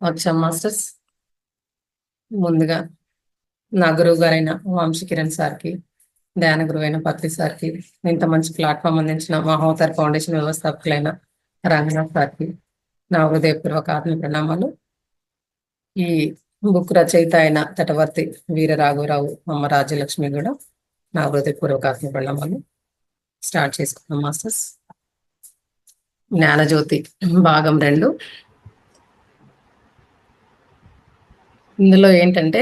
వచ్చాం మాస్టర్స్. ముందుగా నా గురువు గారైన వంశీకిరణ్ సార్కి, ధ్యాన గురువైన పత్రి సార్కి, ఇంత మంచి ప్లాట్ఫామ్ అందించిన మహోదర్ ఫౌండేషన్ వ్యవస్థాపకులైన రంగనాథ్ సార్కి నా హృదయపూర్వక ఆత్మ ప్రణామాలు. ఈ బుక్ రచయిత అయిన తటవర్తి వీర రాఘవరావు అమ్మ రాజ్యలక్ష్మి కూడా నా హృదయపూర్వక ఆత్మ ప్రణామాలు. స్టార్ట్ చేసుకున్నాం మాస్టర్స్. జ్ఞానజ్యోతి భాగం 2. ఇందులో ఏంటంటే,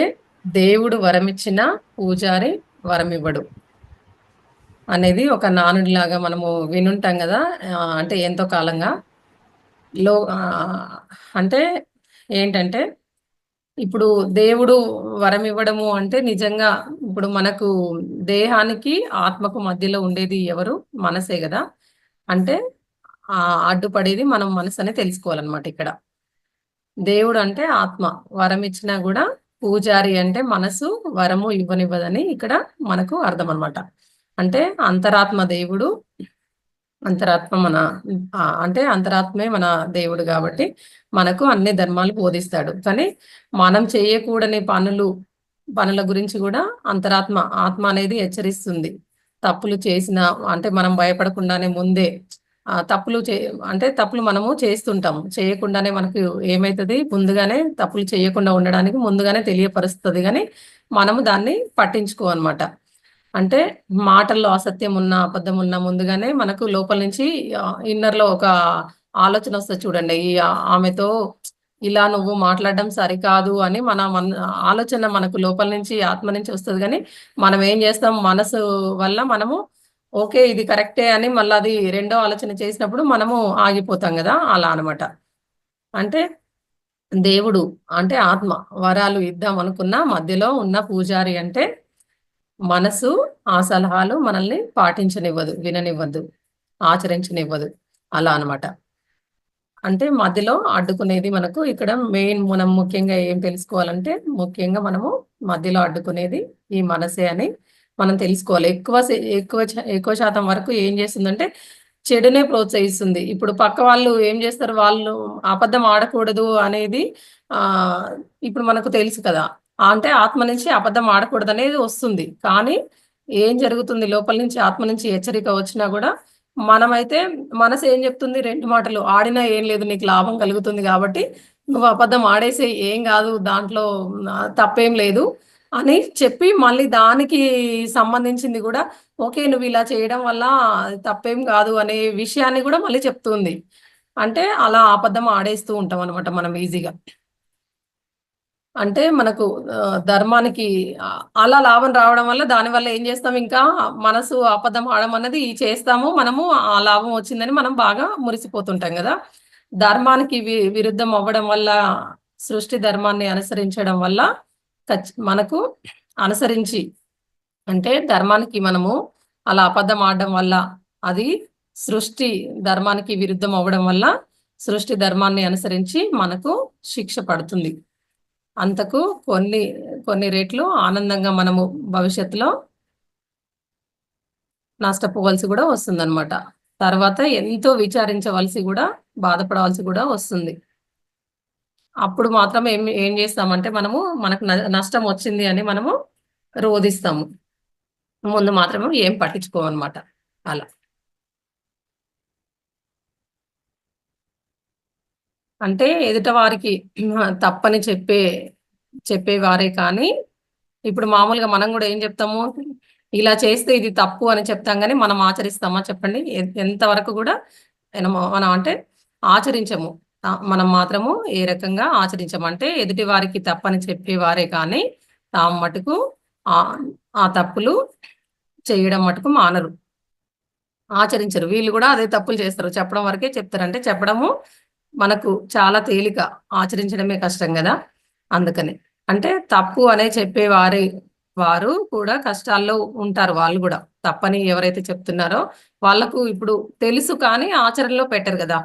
దేవుడు వరమిచ్చిన పూజారి వరమివ్వడు అనేది ఒక నానుడిలాగా మనము వినుంటాం కదా. అంటే ఎంతో కాలంగా లో అంటే ఏంటంటే, ఇప్పుడు దేవుడు వరం ఇవ్వడము అంటే నిజంగా ఇప్పుడు మనకు దేహానికి ఆత్మకు మధ్యలో ఉండేది ఎవరు? మనసే కదా. అంటే అడ్డుపడేది మనం మనసు అని తెలుసుకోవాలన్నమాట. ఇక్కడ దేవుడు అంటే ఆత్మ, వరం ఇచ్చినా కూడా పూజారి అంటే మనసు వరము ఇవ్వనివ్వదని ఇక్కడ మనకు అర్థం అనమాట. అంటే అంతరాత్మ దేవుడు, అంతరాత్మ మన అంటే అంతరాత్మే మన దేవుడు కాబట్టి మనకు అన్ని ధర్మాలు బోధిస్తాడు. కానీ మనం చేయకూడని పనుల గురించి కూడా ఆత్మ అనేది హెచ్చరిస్తుంది. తప్పులు చేసిన అంటే మనం భయపడకుండానే ముందే తప్పులు మనము చేస్తుంటాము. చేయకుండానే మనకు ఏమైతుంది, ముందుగానే తప్పులు చేయకుండా ఉండడానికి ముందుగానే తెలియపరుస్తుంది. కానీ మనము దాన్ని పట్టించుకోమన్నమాట. అంటే మాటల్లో అసత్యం ఉన్నా, అబద్ధం ఉన్నా ముందుగానే మనకు లోపల నుంచి ఇన్నర్‌లో ఒక ఆలోచన వస్తది చూడండి. ఆమెతో ఇలా నువ్వు మాట్లాడడం సరికాదు అని మన ఆలోచన మనకు లోపల నుంచి, ఆత్మ నుంచి వస్తది. కానీ మనం ఏం చేస్తాం, మనసు వల్ల మనము ఓకే ఇది కరెక్టే అని మళ్ళీ అది రెండో ఆలోచన చేసినప్పుడు మనము ఆగిపోతాం కదా. అలా అనమాట. అంటే దేవుడు అంటే ఆత్మ వరాలు ఇద్దాం అనుకున్న మధ్యలో ఉన్న పూజారి అంటే మనసు ఆ సలహాలు మనల్ని పాటించనివ్వదు, విననివ్వదు, ఆచరించనివ్వదు. అలా అనమాట. అంటే మధ్యలో అడ్డుకునేది మనకు ఇక్కడ మెయిన్. మనం ముఖ్యంగా ఏం తెలుసుకోవాలంటే, ముఖ్యంగా మనము మధ్యలో అడ్డుకునేది ఈ మనసే అని మనం తెలుసుకోవాలి. ఎక్కువ శాతం వరకు ఏం చేస్తుందంటే చెడునే ప్రోత్సహిస్తుంది. ఇప్పుడు పక్క వాళ్ళు ఏం చేస్తారు, వాళ్ళు అబద్ధం ఆడకూడదు అనేది ఇప్పుడు మనకు తెలుసు కదా. అంటే ఆత్మ నుంచి అబద్ధం ఆడకూడదు అనేది వస్తుంది. కానీ ఏం జరుగుతుంది, లోపల నుంచి ఆత్మ నుంచి హెచ్చరిక వచ్చినా కూడా మనమైతే మనసు ఏం చెప్తుంది, 2 మాటలు ఆడినా ఏం లేదు, నీకు లాభం కలుగుతుంది కాబట్టి నువ్వు అబద్ధం ఆడేసేయి, ఏం కాదు, దాంట్లో తప్పేం లేదు అని చెప్పి మళ్ళీ దానికి సంబంధించింది కూడా ఓకే నువ్వు ఇలా చేయడం వల్ల తప్పేం కాదు అనే విషయాన్ని కూడా మళ్ళీ చెప్తుంది. అంటే అలా అబద్ధం ఆడేస్తూ ఉంటాం అనమాట మనం ఈజీగా. అంటే మనకు ధర్మానికి అలా లాభం రావడం వల్ల దానివల్ల ఏం చేస్తాం, ఇంకా మనసు అబద్ధం ఆడడం అన్నది చేస్తాము. మనము ఆ లాభం వచ్చిందని మనం బాగా మురిసిపోతుంటాం కదా. ధర్మానికి విరుద్ధం అవ్వడం వల్ల, సృష్టి ధర్మాన్ని అనుసరించడం వల్ల మనకు అనుసరించి అంటే ధర్మానికి మనము అలా అబద్ధం ఆడడం వల్ల అది సృష్టి ధర్మానికి విరుద్ధం అవ్వడం వల్ల సృష్టి ధర్మాన్ని అనుసరించి మనకు శిక్ష పడుతుంది. అంతకు కొన్ని రెట్లు ఆనందంగా మనము భవిష్యత్తులో నష్టపోవలసి కూడా వస్తుందన్నమాట. తర్వాత ఎంతో విచారించవలసి కూడా, బాధపడవలసి కూడా వస్తుంది. అప్పుడు మాత్రం ఏం చేస్తామంటే మనకు నష్టం వచ్చింది అని మనము రోధిస్తాము. ముందు మాత్రమే ఏం పట్టించుకోమన్నమాట. అలా అంటే ఎదుట వారికి తప్పని చెప్పేవారే. కానీ ఇప్పుడు మామూలుగా మనం కూడా ఏం చెప్తాము, ఇలా చేస్తే ఇది తప్పు అని చెప్తాం. కానీ మనం ఆచరిస్తామా చెప్పండి? ఎంతవరకు కూడా మనం అంటే ఆచరించము. మనం మాత్రము ఏ రకంగా ఆచరించమంటే ఎదుటి వారికి తప్పని చెప్పేవారే కానీ తాము మటుకు ఆ తప్పులు చేయడం మటుకు మానరు, ఆచరించరు. వీళ్ళు కూడా అదే తప్పులు చేస్తారు. చెప్పడం వరకే చెప్తారు. అంటే చెప్పడము మనకు చాలా తేలిక, ఆచరించడమే కష్టం కదా. అందుకని అంటే తప్పు అనే వారు కూడా కష్టాల్లో ఉంటారు. వాళ్ళు కూడా తప్పని ఎవరైతే చెప్తున్నారో వాళ్ళకు ఇప్పుడు తెలుసు, కానీ ఆచరణలో పెట్టరు కదా.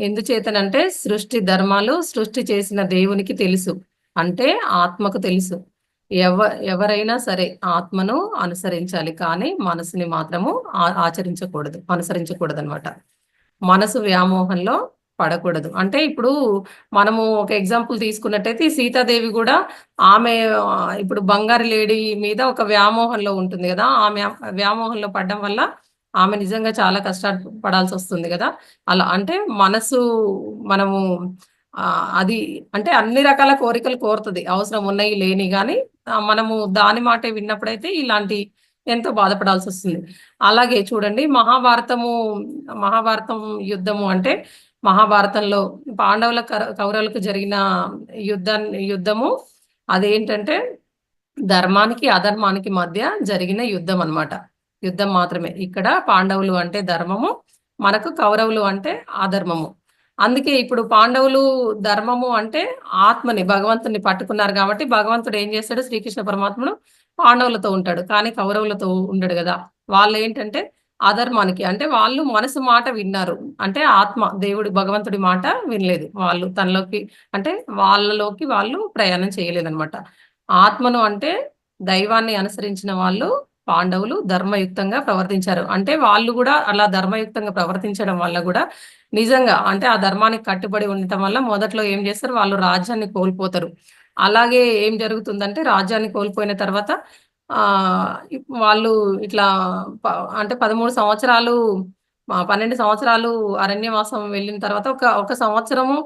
ఎందుచేతనంటే సృష్టి ధర్మాలు సృష్టి చేసిన దేవునికి తెలుసు, అంటే ఆత్మకు తెలుసు. ఎవరైనా సరే ఆత్మను అనుసరించాలి, కానీ మనసుని మాత్రము అనుసరించకూడదు అనమాట. మనసు వ్యామోహంలో పడకూడదు. అంటే ఇప్పుడు మనము ఒక ఎగ్జాంపుల్ తీసుకున్నట్టయితే ఈ సీతాదేవి గూడా ఆమె ఇప్పుడు బంగారు లేడీ మీద ఒక వ్యామోహంలో ఉంటుంది గదా! ఆమె వ్యామోహంలో పడడం వల్ల ఆమె నిజంగా చాలా కష్టాలు పడాల్సొస్తుంది గదా! అలా అంటే మనసు మనము అది అంటే అన్ని రకాల కోరికలు కోరుతది. అవసరం ఉన్నయి, లేనియి గానీ మనము దాని మాటే విన్నప్పుడైతే ఇలాంటి ఎంతో బాధపడాల్సొస్తుంది. అలాగే చూడండి మహాభారతం యుద్ధము అంటే మహాభారతంలో పాండవుల కౌరవులకు జరిగిన యుద్ధము అదేంటంటే ధర్మానికి అధర్మానికి మధ్య జరిగిన యుద్ధం అన్నమాట. యుద్ధం మాత్రమే. ఇక్కడ పాండవులు అంటే ధర్మము, మనకు కౌరవులు అంటే అధర్మము. అందుకే ఇప్పుడు పాండవులు ధర్మము అంటే ఆత్మని భగవంతుని పట్టుకున్నారు కాబట్టి భగవంతుడు ఏం చేస్తాడు, శ్రీకృష్ణ పరమాత్ముడు పాండవులతో ఉంటాడు. కానీ కౌరవులతో ఉండడు గదా! వాళ్ళేంటంటే అధర్మానికి అంటే వాళ్ళు మనసు మాట విన్నారు. అంటే ఆత్మ దేవుడు భగవంతుడి మాట వినలేదు. వాళ్ళు తనలోకి అంటే వాళ్ళలోకి వాళ్ళు ప్రయాణం చేయలేదనమాట. ఆత్మను అంటే దైవాన్ని అనుసరించిన వాళ్ళు పాండవులు ధర్మయుక్తంగా ప్రవర్తించారు. అంటే వాళ్ళు గూడా అలా ధర్మయుక్తంగా ప్రవర్తించడం వల్ల గూడా నిజంగా అంటే ఆ ధర్మానికి కట్టుబడి ఉండటం వల్ల మొదట్లో ఏం చేస్తారు, వాళ్ళు రాజ్యాన్ని కోల్పోతారు. అలాగే ఏం జరుగుతుందంటే రాజ్యాన్ని కోల్పోయిన తర్వాత వాళ్ళు ఇట్లా ప అంటే 13 సంవత్సరాలు 12 సంవత్సరాలు అరణ్యవాసం వెళ్ళిన తర్వాత ఒక సంవత్సరము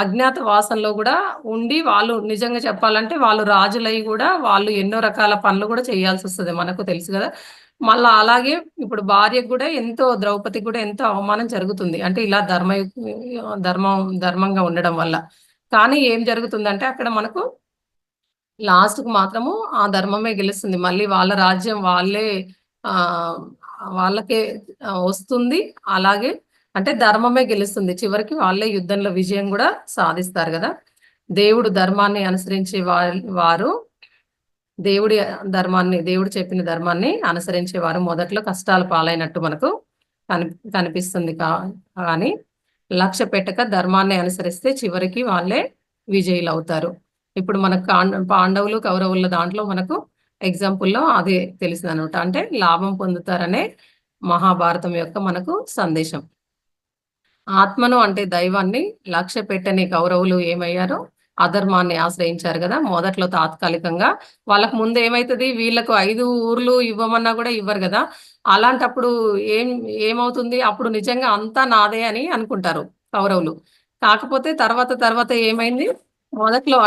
అజ్ఞాతవాసంలో గూడా ఉండి వాళ్ళు నిజంగా చెప్పాలంటే వాళ్ళు రాజులై గూడా వాళ్ళు ఎన్నో రకాల పనులు గూడా చేయాల్సొస్తది. మనకు తెలుసు గదా! మళ్ళా అలాగే ఇప్పుడు భార్యకు గూడా ద్రౌపదికి గూడా ఎంతో అవమానం జరుగుతుంది. అంటే ఇలా ధర్మంగా ఉండడం వల్ల. కానీ ఏం జరుగుతుందంటే అక్కడ మనకు లాస్ట్‌కి మాత్రము ఆ ధర్మమే గెలుస్తుంది. మళ్ళీ వాళ్ళ రాజ్యం ఆహ్, వాళ్ళకే వస్తుంది. అలాగే అంటే ధర్మమే గెలుస్తుంది. చివరికి వాళ్ళే యుద్ధంలో విజయం గూడా సాధిస్తారు గదా! దేవుడు ధర్మాన్ని అనుసరించే వారు దేవుడి దేవుడు చెప్పిన ధర్మాన్ని అనుసరించేవారు మొదట్లో కష్టాల పాలైనట్టు మనకు కని కనిపిస్తుంది. కానీ లక్ష్య పెట్టక ధర్మాన్ని అనుసరిస్తే చివరికి వాళ్ళే విజయులవుతారు. ఇప్పుడు మనకు పాండవులు, కౌరవుల దాంట్లో మనకు ఎగ్జాంపుల్‌లో అదే తెలిసిందనమాట. అంటే లాభం పొందుతారనే మహాభారతం యొక్క మనకు సందేశం. ఆత్మను అంటే దైవాన్ని లక్ష్యపెట్టని కౌరవులు ఏమయ్యారు? అధర్మాన్ని ఆశ్రయించారు గదా! మొదట్లో తాత్కాలికంగా. వాళ్ళకి ముందు ఏమైతది? వీళ్ళకు 5 ఊర్లు ఇవ్వమన్నా గూడా ఇవ్వరు గదా! అలాంటప్పుడు ఏం ఏమవుతుంది? అప్పుడు నిజంగా అంతా నాదే అని అనుకుంటారు కౌరవులు. కాకపోతే తర్వాత ఏమైంది? మొదట్లో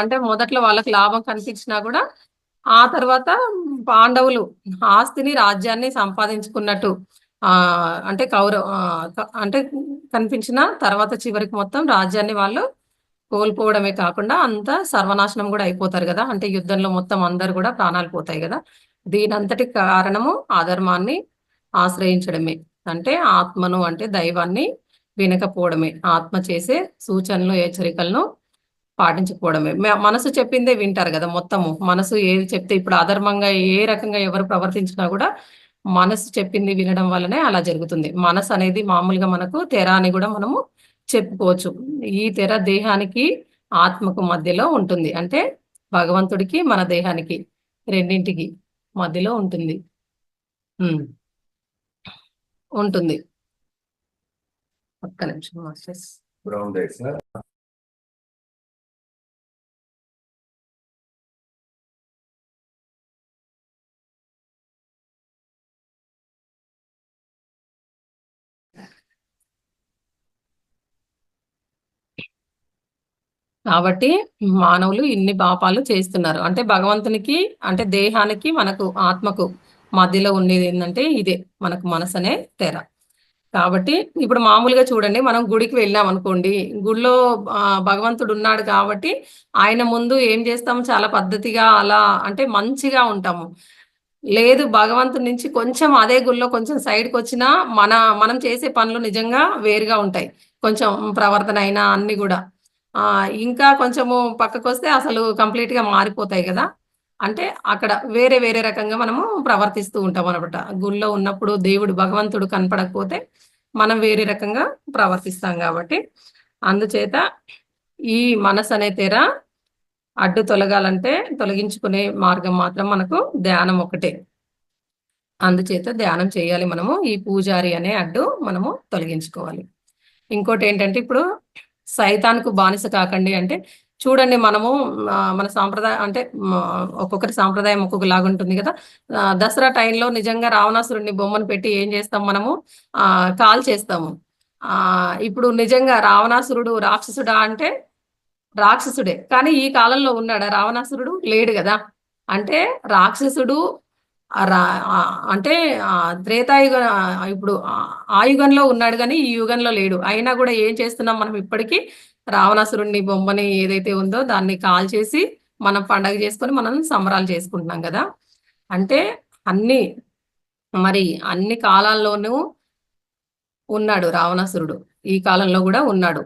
వాళ్ళకి లాభం కనిపించినా గూడా, ఆ తర్వాత పాండవులు ఆస్తిని, రాజ్యాన్ని సంపాదించుకున్నట్టు అంటే అంటే కనిపించిన తర్వాత చివరికి మొత్తం రాజ్యాన్ని వాళ్ళు కోల్పోవడమే కాకుండా అంతా సర్వనాశనం గూడా అయిపోతారు గదా! అంటే యుద్ధంలో మొత్తం అందరూ గూడా ప్రాణాలు పోతాయి గదా! దీనంతటికి కారణము అధర్మాన్ని ఆశ్రయించడమే. అంటే ఆత్మను అంటే దైవాన్ని వినకపోవడమే. ఆత్మ చేసే సూచనలు, హెచ్చరికలను పాటించకపోవడమే. మనసు చెప్పిందే వింటారు గదా! మొత్తము. మనసు ఏది చెప్తే ఇప్పుడు అధర్మంగా ఏ రకంగా ఎవరు ప్రవర్తించినా గూడా మనసు చెప్పింది వినడం వల్లనే అలా జరుగుతుంది. మనసనేది మామూలుగా మనకు తెర అని గూడా మనము చెప్పుకోవచ్చు. ఈ తెర దేహానికి, ఆత్మకు మధ్యలో ఉంటుంది. అంటే భగవంతుడికి, మన దేహానికి రెండింటికి మధ్యలో ఉంటుంది. హ్మ్. ఉంటుంది. ఒక్క నిమిషం మాస్టర్స్. బ్రౌన్ రైస్ కాబట్టి మానవులు ఇన్ని పాపాలు చేస్తున్నారు. అంటే భగవంతునికి అంటే దేహానికి, మనకు ఆత్మకు మధ్యలో ఉండేదేందంటే ఇదే. మనకు మనసనే తెర. కాబట్టి ఇప్పుడు మామూలుగా చూడండి మనం గుడికి వెళ్ళామనుకోండి. గుడిలో భగవంతుడున్నాడు కాబట్టి ఆయన ముందు ఏం చేస్తాం చాలా పద్ధతిగా అలా అంటే మంచిగా ఉంటాము. లేదు భగవంతుడి నుంచి కొంచెం అదే గుడిలో కొంచెం సైడ్‌కొచ్చినా మనం చేసే పనులు నిజంగా వేరుగా ఉంటాయి. కొంచెం ప్రవర్తన అయినా అన్నీ గూడా. ఇంకా కొంచెము పక్కకొస్తే అసలు కంప్లీట్‌గా మారిపోతాయి గదా! అంటే అక్కడ వేరే వేరే రకంగా మనము ప్రవర్తిస్తూ ఉంటామనమాట. గుడిలో ఉన్నప్పుడు దేవుడు భగవంతుడు కనపడకపోతే మనం వేరే రకంగా ప్రవర్తిస్తాం గాబట్టి, అందుచేత ఈ మనసనే తెర అడ్డు తొలగాలంటే తొలగించుకునే మార్గం మాత్రం మనకు ధ్యానం ఒకటే. అందుచేత ధ్యానం చేయాలి మనము. ఈ పూజారి అనే అడ్డు మనము తొలగించుకోవాలి. ఇంకోటి ఏంటంటే ఇప్పుడు సైతాన్కు బానిస కాకండి అంటే చూడండి మనము మన సాంప్రదాయం అంటే ఒక్కొక్కరి సాంప్రదాయం ఒక్కొక్కలాగా ఉంటుంది కదా. దసరా టైంలో నిజంగా రావణాసురుడిని బొమ్మను పెట్టి ఏం చేస్తాం మనము, కాల్ చేస్తాము. ఇప్పుడు నిజంగా రావణాసురుడు రాక్షసుడా అంటే రాక్షసుడే. కానీ ఈ కాలంలో ఉన్నాడా రావణాసురుడు? లేడు గదా! అంటే రాక్షసుడు అంటే త్రేతాయుగ ఇప్పుడు ఆ యుగంలో ఉన్నాడు గానీ, ఈ యుగంలో లేడు. అయినా గూడా ఏం చేస్తున్నాం మనం ఇప్పటికి రావణాసురుడిని బొమ్మని ఏదైతే ఉందో దాన్ని కాల్చేసి మనం పండగ చేసుకొని మనం సంబరాలు చేసుకుంటున్నాం గదా! అంటే అన్ని మరి అన్ని కాలాల్లోనూ ఉన్నాడు రావణాసురుడు. ఈ కాలంలో గూడా ఉన్నాడు.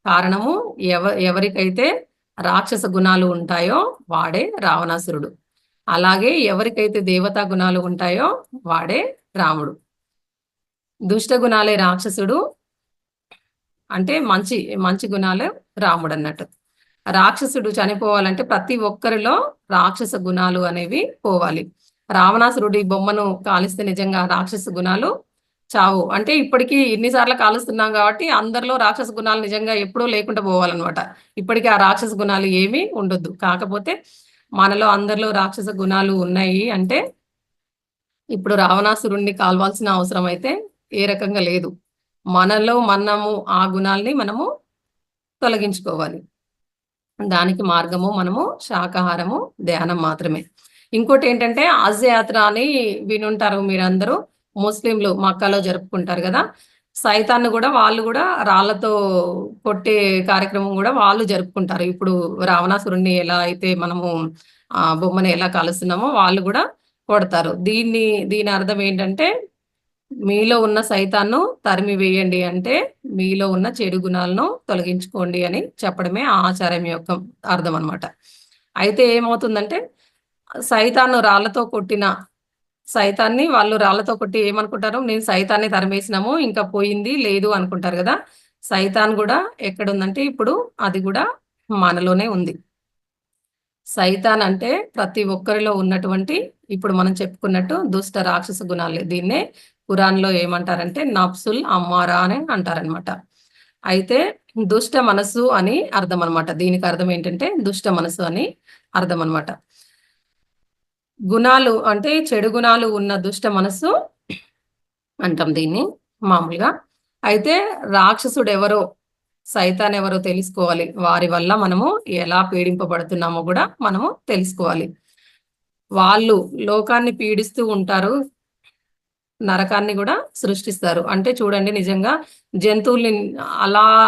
కారణము ఎవరికైతే రాక్షస గుణాలు ఉంటాయో వాడే రావణాసురుడు. అలాగే ఎవరికైతే దేవతా గుణాలు ఉంటాయో వాడే రాముడు. దుష్ట గుణాలే రాక్షసుడు. అంటే మంచి మంచి గుణాలే రాముడన్నట్టు. రాక్షసుడు చనిపోవాలంటే ప్రతి ఒక్కరిలో రాక్షస గుణాలు అనేవి పోవాలి. రావణాసురుడి బొమ్మను కాలిస్తే నిజంగా రాక్షస గుణాలు చావు. అంటే ఇప్పటికి ఇన్ని సార్లు కాలుస్తున్నాం కాబట్టి అందరిలో రాక్షస గుణాలు నిజంగా ఎప్పుడూ లేకుండా పోవాలన్నమాట. ఇప్పటికి ఆ రాక్షస గుణాలు ఏమీ ఉండొద్దు. కాకపోతే మనలో అందరిలో రాక్షస గుణాలు ఉన్నాయి అంటే ఇప్పుడు రావణాసురుడిని కాల్వాల్సిన అవసరం అయితే ఏ రకంగా లేదు. మనలో మనము ఆ గుణాల్ని మనము తొలగించుకోవాలి. దానికి మార్గము మనము శాకాహారము, ధ్యానం మాత్రమే. ఇంకోటేంటంటే హజ్ యాత్ర అని వినుంటారు మీరందరూ. ముస్లింలు మక్కాలో జరుపుకుంటారు గదా! సైతాన్ని గూడా వాళ్ళు గూడా రాళ్ళతో కొట్టే కార్యక్రమం గూడా వాళ్ళు జరుపుకుంటారు. ఇప్పుడు రావణాసురుడిని ఎలా అయితే మనము బొమ్మని ఎలా కాలుస్తున్నామో వాళ్ళు గూడా కొడతారు. దీని అర్థం ఏంటంటే మీలో ఉన్న సైతాన్ను తరిమి వేయండి అంటే మీలో ఉన్న చెడు గుణాలను తొలగించుకోండి అని చెప్పడమే ఆ ఆచారం యొక్క అర్థం అన్నమాట. అయితే ఏమవుతుందంటే సైతాన్ను రాళ్ళతో కొట్టిన సైతాన్ని వాళ్ళు రాళ్ళతో కొట్టి ఏమనుకుంటారు, నేను సైతాన్ని తరిమేసినాము ఇంకా పోయింది లేదు అనుకుంటారు గదా! సైతాన్ గూడా ఎక్కడుందంటే ఇప్పుడు అది గూడా మనలోనే ఉంది. సైతాన్ అంటే ప్రతి ఒక్కరిలో ఉన్నటువంటి ఇప్పుడు మనం చెప్పుకున్నట్టు దుష్ట రాక్షస గుణాలు. దీన్నే ఖురాన్‌లో ఏమంటారంటే నఫ్సుల్ అమ్మారా అని అంటారనమాట. అయితే దుష్ట మనసు అని అర్థం అనమాట. దీనికి అర్థం ఏంటంటే దుష్ట మనసు అని అర్థం అనమాట. గుణాలు అంటే చెడు గుణాలు ఉన్న దుష్ట మనస్సు అంటాం దీన్ని మామూలుగా. అయితే రాక్షసుడెవరో, సైతానెవరో తెలుసుకోవాలి. వారి వల్ల మనము ఎలా పీడింపబడుతున్నామో గూడా మనము తెలుసుకోవాలి. వాళ్ళు లోకాన్ని పీడిస్తూ ఉంటారు. నరకాన్ని గూడా సృష్టిస్తారు. అంటే చూడండి నిజంగా జంతువుల్ని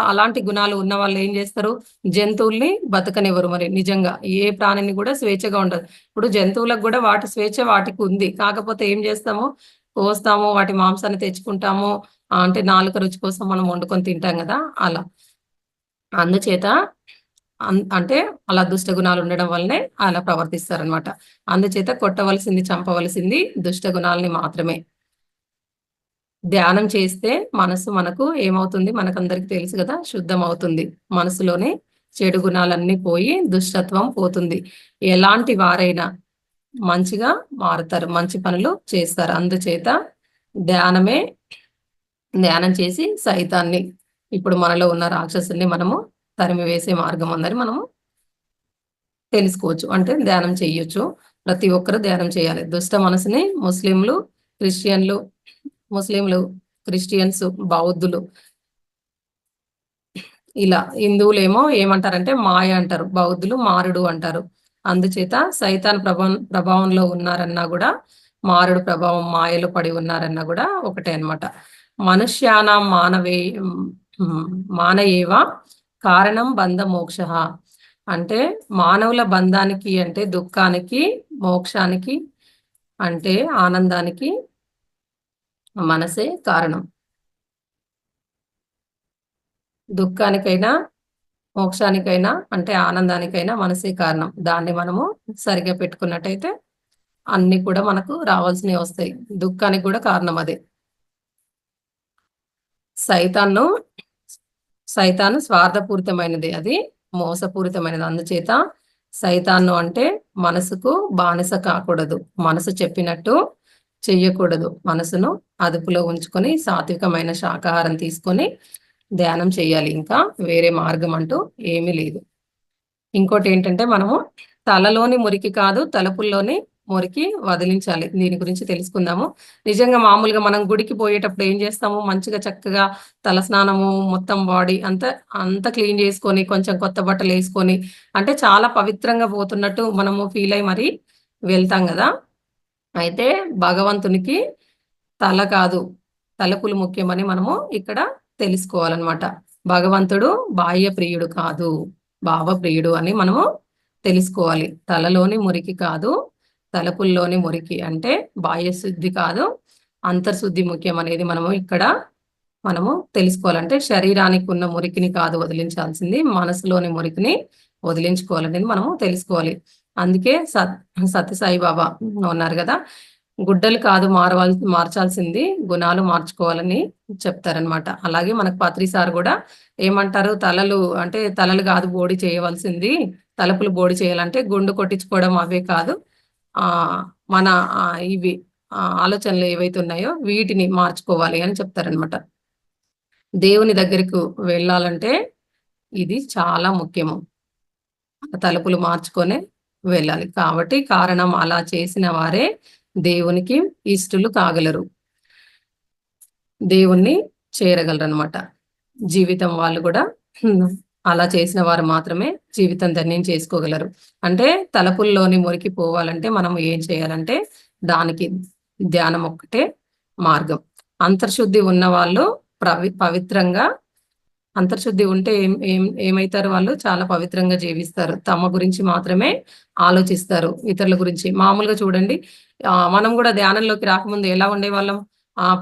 అలాంటి గుణాలు ఉన్నవాళ్ళు ఏం జేస్తారు? జంతువుల్ని బతకనివ్వరు మరి నిజంగా. ఏ ప్రాణిని గూడా స్వేచ్ఛగా ఉండదు. ఇప్పుడు జంతువులకు గూడా వాటి స్వేచ్ఛ వాటికుంది. కాకపోతే ఏం జేస్తాము? కోస్తాము, వాటి మాంసాన్ని తెచ్చుకుంటాము. అంటే నాలుక రుచి కోసం మనం వండుకొని తింటాం గదా! అలా. అందుచేత అంటే అలా దుష్ట గుణాలు ఉండడం వల్లనే అలా ప్రవర్తిస్తారనమాట. అందుచేత కొట్టవలసింది, చంపవలసింది దుష్ట గుణాల్ని మాత్రమే. ధ్యానం చేస్తే మనసు మనకు ఏమవుతుంది? మనకందరికి తెలుసు గదా! శుద్ధమవుతుంది. మనసులోని చెడు గుణాలన్నీ పోయి దుష్టత్వం పోతుంది. ఎలాంటి వారైనా మంచిగా మారుతారు. మంచి పనులు చేస్తారు. అందుచేత ధ్యానమే ధ్యానం చేసి సైతాన్ని ఇప్పుడు మనలో ఉన్న రాక్షసుల్ని మనము తరిమివేసే మార్గం ఉందని మనము తెలుసుకోవచ్చు. అంటే ధ్యానం చెయ్యొచ్చు. ప్రతి ఒక్కరు ధ్యానం చేయాలి. దుష్ట మనసుని ముస్లింలు, క్రిస్టియన్స్, బౌద్ధులు ఇలా హిందువులేమో ఏమంటారంటే మాయ అంటారు. బౌద్ధులు మారుడు అంటారు. అందుచేత సైతాన్ ప్రభావంలో ఉన్నారన్నా గూడా మారుడు ప్రభావం మాయలో పడి ఉన్నారన్నా గూడా ఒకటే అన్నమాట. మనుష్యానాం మానయేవ కారణం బంధ మోక్షః. అంటే మానవుల బంధానికి అంటే దుఃఖానికి, మోక్షానికి అంటే ఆనందానికి మనసే కారణం. దుఃఖానికైనా, మోక్షానికైనా అంటే ఆనందానికైనా మనసే కారణం. దాన్ని మనము సరిగ్గా పెట్టుకున్నట్టయితే అన్నీ కూడా మనకు రావాల్సినవి వస్తాయి. దుఃఖానికి కూడా కారణం అదే. సైతాను స్వార్థపూరితమైనది. అది మోసపూరితమైనది. అందుచేత సైతాను అంటే మనసుకు బానిస కాకూడదు. మనసు చెప్పినట్టు చెయ్యకూడదు. మనసును అదుపులో ఉంచుకొని సాత్వికమైన శాకాహారం తీసుకొని ధ్యానం చేయాలి. ఇంకా వేరే మార్గం అంటూ ఏమీ లేదు. ఇంకోటి ఏంటంటే మనము తలలోని మురికి కాదు, తలుపుల్లోని మురికి వదిలించాలి. దీని గురించి తెలుసుకుందాము. నిజంగా మామూలుగా మనం గుడికి పోయేటప్పుడు ఏం చేస్తాము, మంచిగా చక్కగా తలస్నానము, మొత్తం బాడీ అంతా క్లీన్ చేసుకొని, కొంచెం కొత్త బట్టలేసుకొని, అంటే చాలా పవిత్రంగా పోతున్నట్టు మనము ఫీల్ అయ్యి మరి వెళ్తాం గదా! అయితే భగవంతునికి తల కాదు, తలుపులు ముఖ్యమని మనము ఇక్కడ తెలుసుకోవాలనమాట. భగవంతుడు బాహ్య ప్రియుడు కాదు, భావప్రియుడు అని మనము తెలుసుకోవాలి. తలలోని మురికి కాదు, తలుపుల్లోని మురికి అంటే బాహ్య శుద్ధి కాదు, అంతర్శుద్ధి ముఖ్యం అనేది మనము తెలుసుకోవాలంటే శరీరానికి ఉన్న మురికిని కాదు వదిలించాల్సింది, మనసులోని మురికిని వదిలించుకోవాలనేది మనము తెలుసుకోవాలి. అందుకే సత్యసాయి బాబా ఉన్నారు కదా, గుడ్డలు కాదు మార్చాల్సింది, గుణాలు మార్చుకోవాలని చెప్తారనమాట. అలాగే మనకు పత్రి సార్ కూడా ఏమంటారు, తలలు కాదు బోడి చేయవలసింది, తలుపులు బోడి చేయాలంటే గుండు కొట్టించుకోవడం అవే కాదు, ఆ మన ఇవి ఆలోచనలు ఏవైతే ఉన్నాయో వీటిని మార్చుకోవాలి అని చెప్తారనమాట. దేవుని దగ్గరకు వెళ్ళాలంటే ఇది చాలా ముఖ్యము. తలుపులు మార్చుకొనే వెళ్ళాలి. కాబట్టి కారణం అలా చేసిన వారే దేవునికి ఇష్టలు కాగలరు, దేవుణ్ణి చేరగలరనమాట. జీవితం వాళ్ళు కూడా అలా చేసిన వారు మాత్రమే జీవితం ధన్యం చేసుకోగలరు. అంటే తలుపుల్లోని మురికి పోవాలంటే మనం ఏం చేయాలంటే దానికి ధ్యానం ఒక్కటే మార్గం. అంతర్శుద్ధి ఉన్న వాళ్ళు పవిత్రంగా, అంతర్శుద్ధి ఉంటే ఏమైతారు, వాళ్ళు చాలా పవిత్రంగా జీవిస్తారు. తమ గురించి మాత్రమే ఆలోచిస్తారు, ఇతరుల గురించి. మామూలుగా చూడండి, మనం కూడా ధ్యానంలోకి రాకముందు ఎలా ఉండేవాళ్ళం,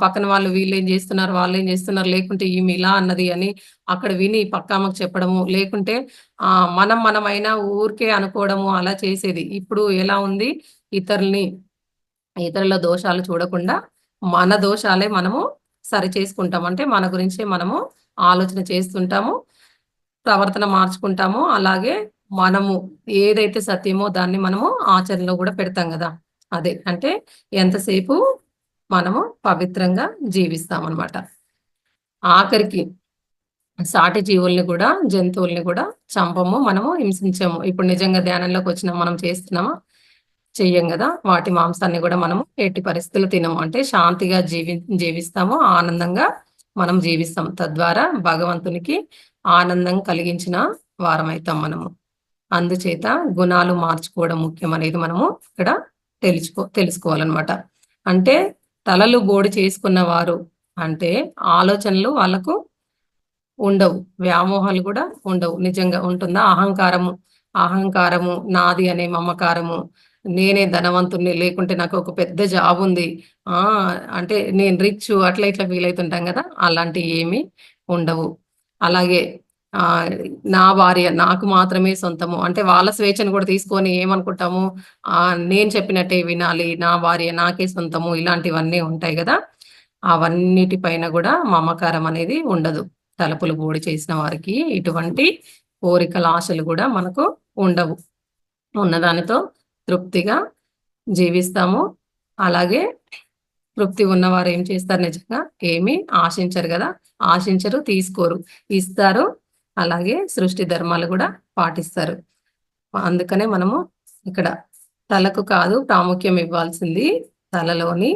పక్కన వాళ్ళు వీళ్ళేం చేస్తున్నారు, వాళ్ళేం చేస్తున్నారు, లేకుంటే ఈమె ఇలా అన్నది అని అక్కడ విని పక్కామకు చెప్పడము, లేకుంటే మనమైనా ఊరికే అనుకోవడము అలా చేసేది. ఇప్పుడు ఎలా ఉంది, ఇతరుల దోషాలు చూడకుండా మన దోషాలే మనము సరి చేసుకుంటాం. అంటే మన గురించే మనము ఆలోచన చేస్తుంటాము, ప్రవర్తన మార్చుకుంటాము. అలాగే మనము ఏదైతే సత్యమో దాన్ని మనము ఆచరణలో కూడా పెడతాం కదా. అదే అంటే ఎంతసేపు మనము పవిత్రంగా జీవిస్తామన్నమాట. ఆఖరికి సాటి జీవుల్ని కూడా, జంతువుల్ని కూడా చంపము, మనము హింసించము. ఇప్పుడు నిజంగా ధ్యానంలోకి వచ్చిన మనం చేస్తున్నామా, చెయ్యం కదా. వాటి మాంసాన్ని కూడా మనము ఎట్టి పరిస్థితులు తినము. అంటే శాంతిగా జీవిస్తాము, ఆనందంగా మనం జీవిస్తాం. తద్వారా భగవంతునికి ఆనందం కలిగించిన వారమైతాం మనము. అందుచేత గుణాలు మార్చుకోవడం ముఖ్యం అనేది మనము ఇక్కడ తెలుసుకోవాలన్నమాట. అంటే తలలు బోడి చేసుకున్న వారు అంటే ఆలోచనలు వాళ్ళకు ఉండవు, వ్యామోహాలు కూడా ఉండవు. నిజంగా ఉంటుందా అహంకారము, నాది అనే మమకారము, నేనే ధనవంతుణ్ణి, లేకుంటే నాకు ఒక పెద్ద జాబ్ ఉంది, అంటే నేను రిచ్, అట్లా ఇట్లా ఫీల్ అవుతుంటాం కదా, అలాంటివి ఏమీ ఉండవు. అలాగే నా భార్య నాకు మాత్రమే సొంతము అంటే వాళ్ళ స్వేచ్ఛను కూడా తీసుకొని ఏమనుకుంటాము, నేను చెప్పినట్టే వినాలి, నా భార్య నాకే సొంతము, ఇలాంటివన్నీ ఉంటాయి కదా. అవన్నిటిపైన కూడా మమకారం అనేది ఉండదు. తలుపులు బోడి చేసిన వారికి ఇటువంటి కోరికల ఆశలు కూడా మనకు ఉండవు. ఉన్నదానితో తృప్తిగా జీవిస్తాము. అలాగే తృప్తి ఉన్నవారు ఏం చేస్తారు, నిజంగా ఏమీ ఆశించరు కదా, ఆశించరు, తీసుకోరు, ఇస్తారు. అలాగే సృష్టి ధర్మాలు కూడా పాటిస్తారు. అందుకనే మనము ఇక్కడ తలకు కాదు ప్రాముఖ్యం ఇవ్వాల్సింది, తలలోని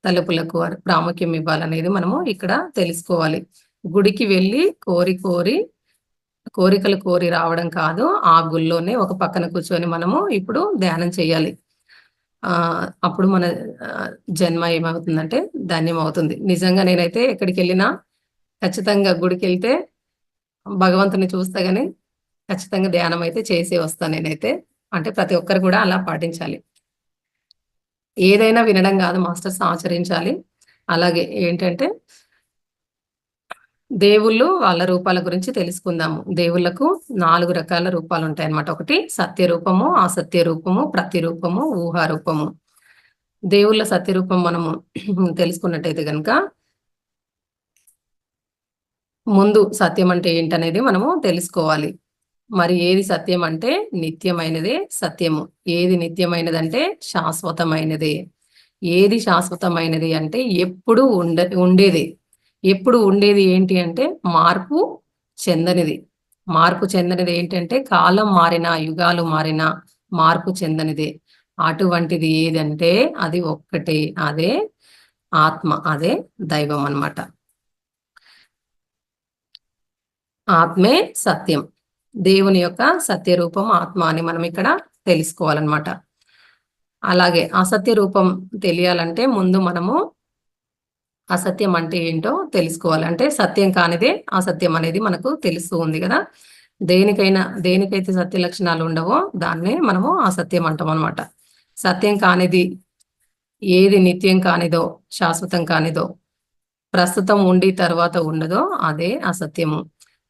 తలుపులకు ప్రాముఖ్యం ఇవ్వాలనేది మనము ఇక్కడ తెలుసుకోవాలి. గుడికి వెళ్ళి కోరికలు కోరి రావడం కాదు, ఆ గుళ్ళోనే ఒక పక్కన కూర్చొని మనము ఇప్పుడు ధ్యానం చేయాలి. అప్పుడు మన జన్మ ఏమవుతుందంటే ధన్యం అవుతుంది. నిజంగా నేనైతే ఎక్కడికి వెళ్ళినా ఖచ్చితంగా గుడికి వెళ్తే భగవంతుని చూస్తా గానీ ఖచ్చితంగా ధ్యానం అయితే చేసే వస్తాను నేనైతే. అంటే ప్రతి ఒక్కరు కూడా అలా పాటించాలి. ఏదైనా వినడం కాదు మాస్టర్స్, ఆచరించాలి. అలాగే ఏంటంటే దేవుళ్ళు వాళ్ళ రూపాల గురించి తెలుసుకుందాము. దేవుళ్ళకు 4 రకాల రూపాలు ఉంటాయన్నమాట. ఒకటి సత్య రూపము, అసత్య రూపము, ప్రతిరూపము, ఊహా రూపము. దేవుళ్ళ సత్యరూపం మనము తెలుసుకున్నట్టయితే గనుక ముందు సత్యం అంటే ఏంటనేది మనము తెలుసుకోవాలి. మరి ఏది సత్యం అంటే నిత్యమైనదే సత్యము. ఏది నిత్యమైనదంటే శాశ్వతమైనదే. ఏది శాశ్వతమైనది అంటే ఎప్పుడూ ఉండేదే. ఎప్పుడు ఉండేది ఏంటి అంటే మార్పు చెందనిది. మార్పు చెందనిది ఏంటంటే కాలం మారినా, యుగాలు మారినా మార్పు చెందనిదే. అటువంటిది ఏదంటే అది ఒక్కటే. అదే ఆత్మ. అదే దైవం అన్నమాట. ఆత్మే సత్యం. దేవుని యొక్క సత్య రూపం ఆత్మ అని మనం ఇక్కడ తెలుసుకోవాలన్నమాట. అలాగే అసత్య రూపం తెలియాలంటే ముందు మనము అసత్యం అంటే ఏంటో తెలుసుకోవాలి. అంటే సత్యం కానిదే అసత్యం అనేది మనకు తెలుస్తూ ఉంది కదా! దేనికైతే సత్య లక్షణాలు ఉండవో దాన్నే మనము అసత్యం అంటాం అనమాట. సత్యం కానిది ఏది నిత్యం కానిదో, శాశ్వతం కానిదో, ప్రస్తుతం ఉండి తర్వాత ఉండదో అదే అసత్యము.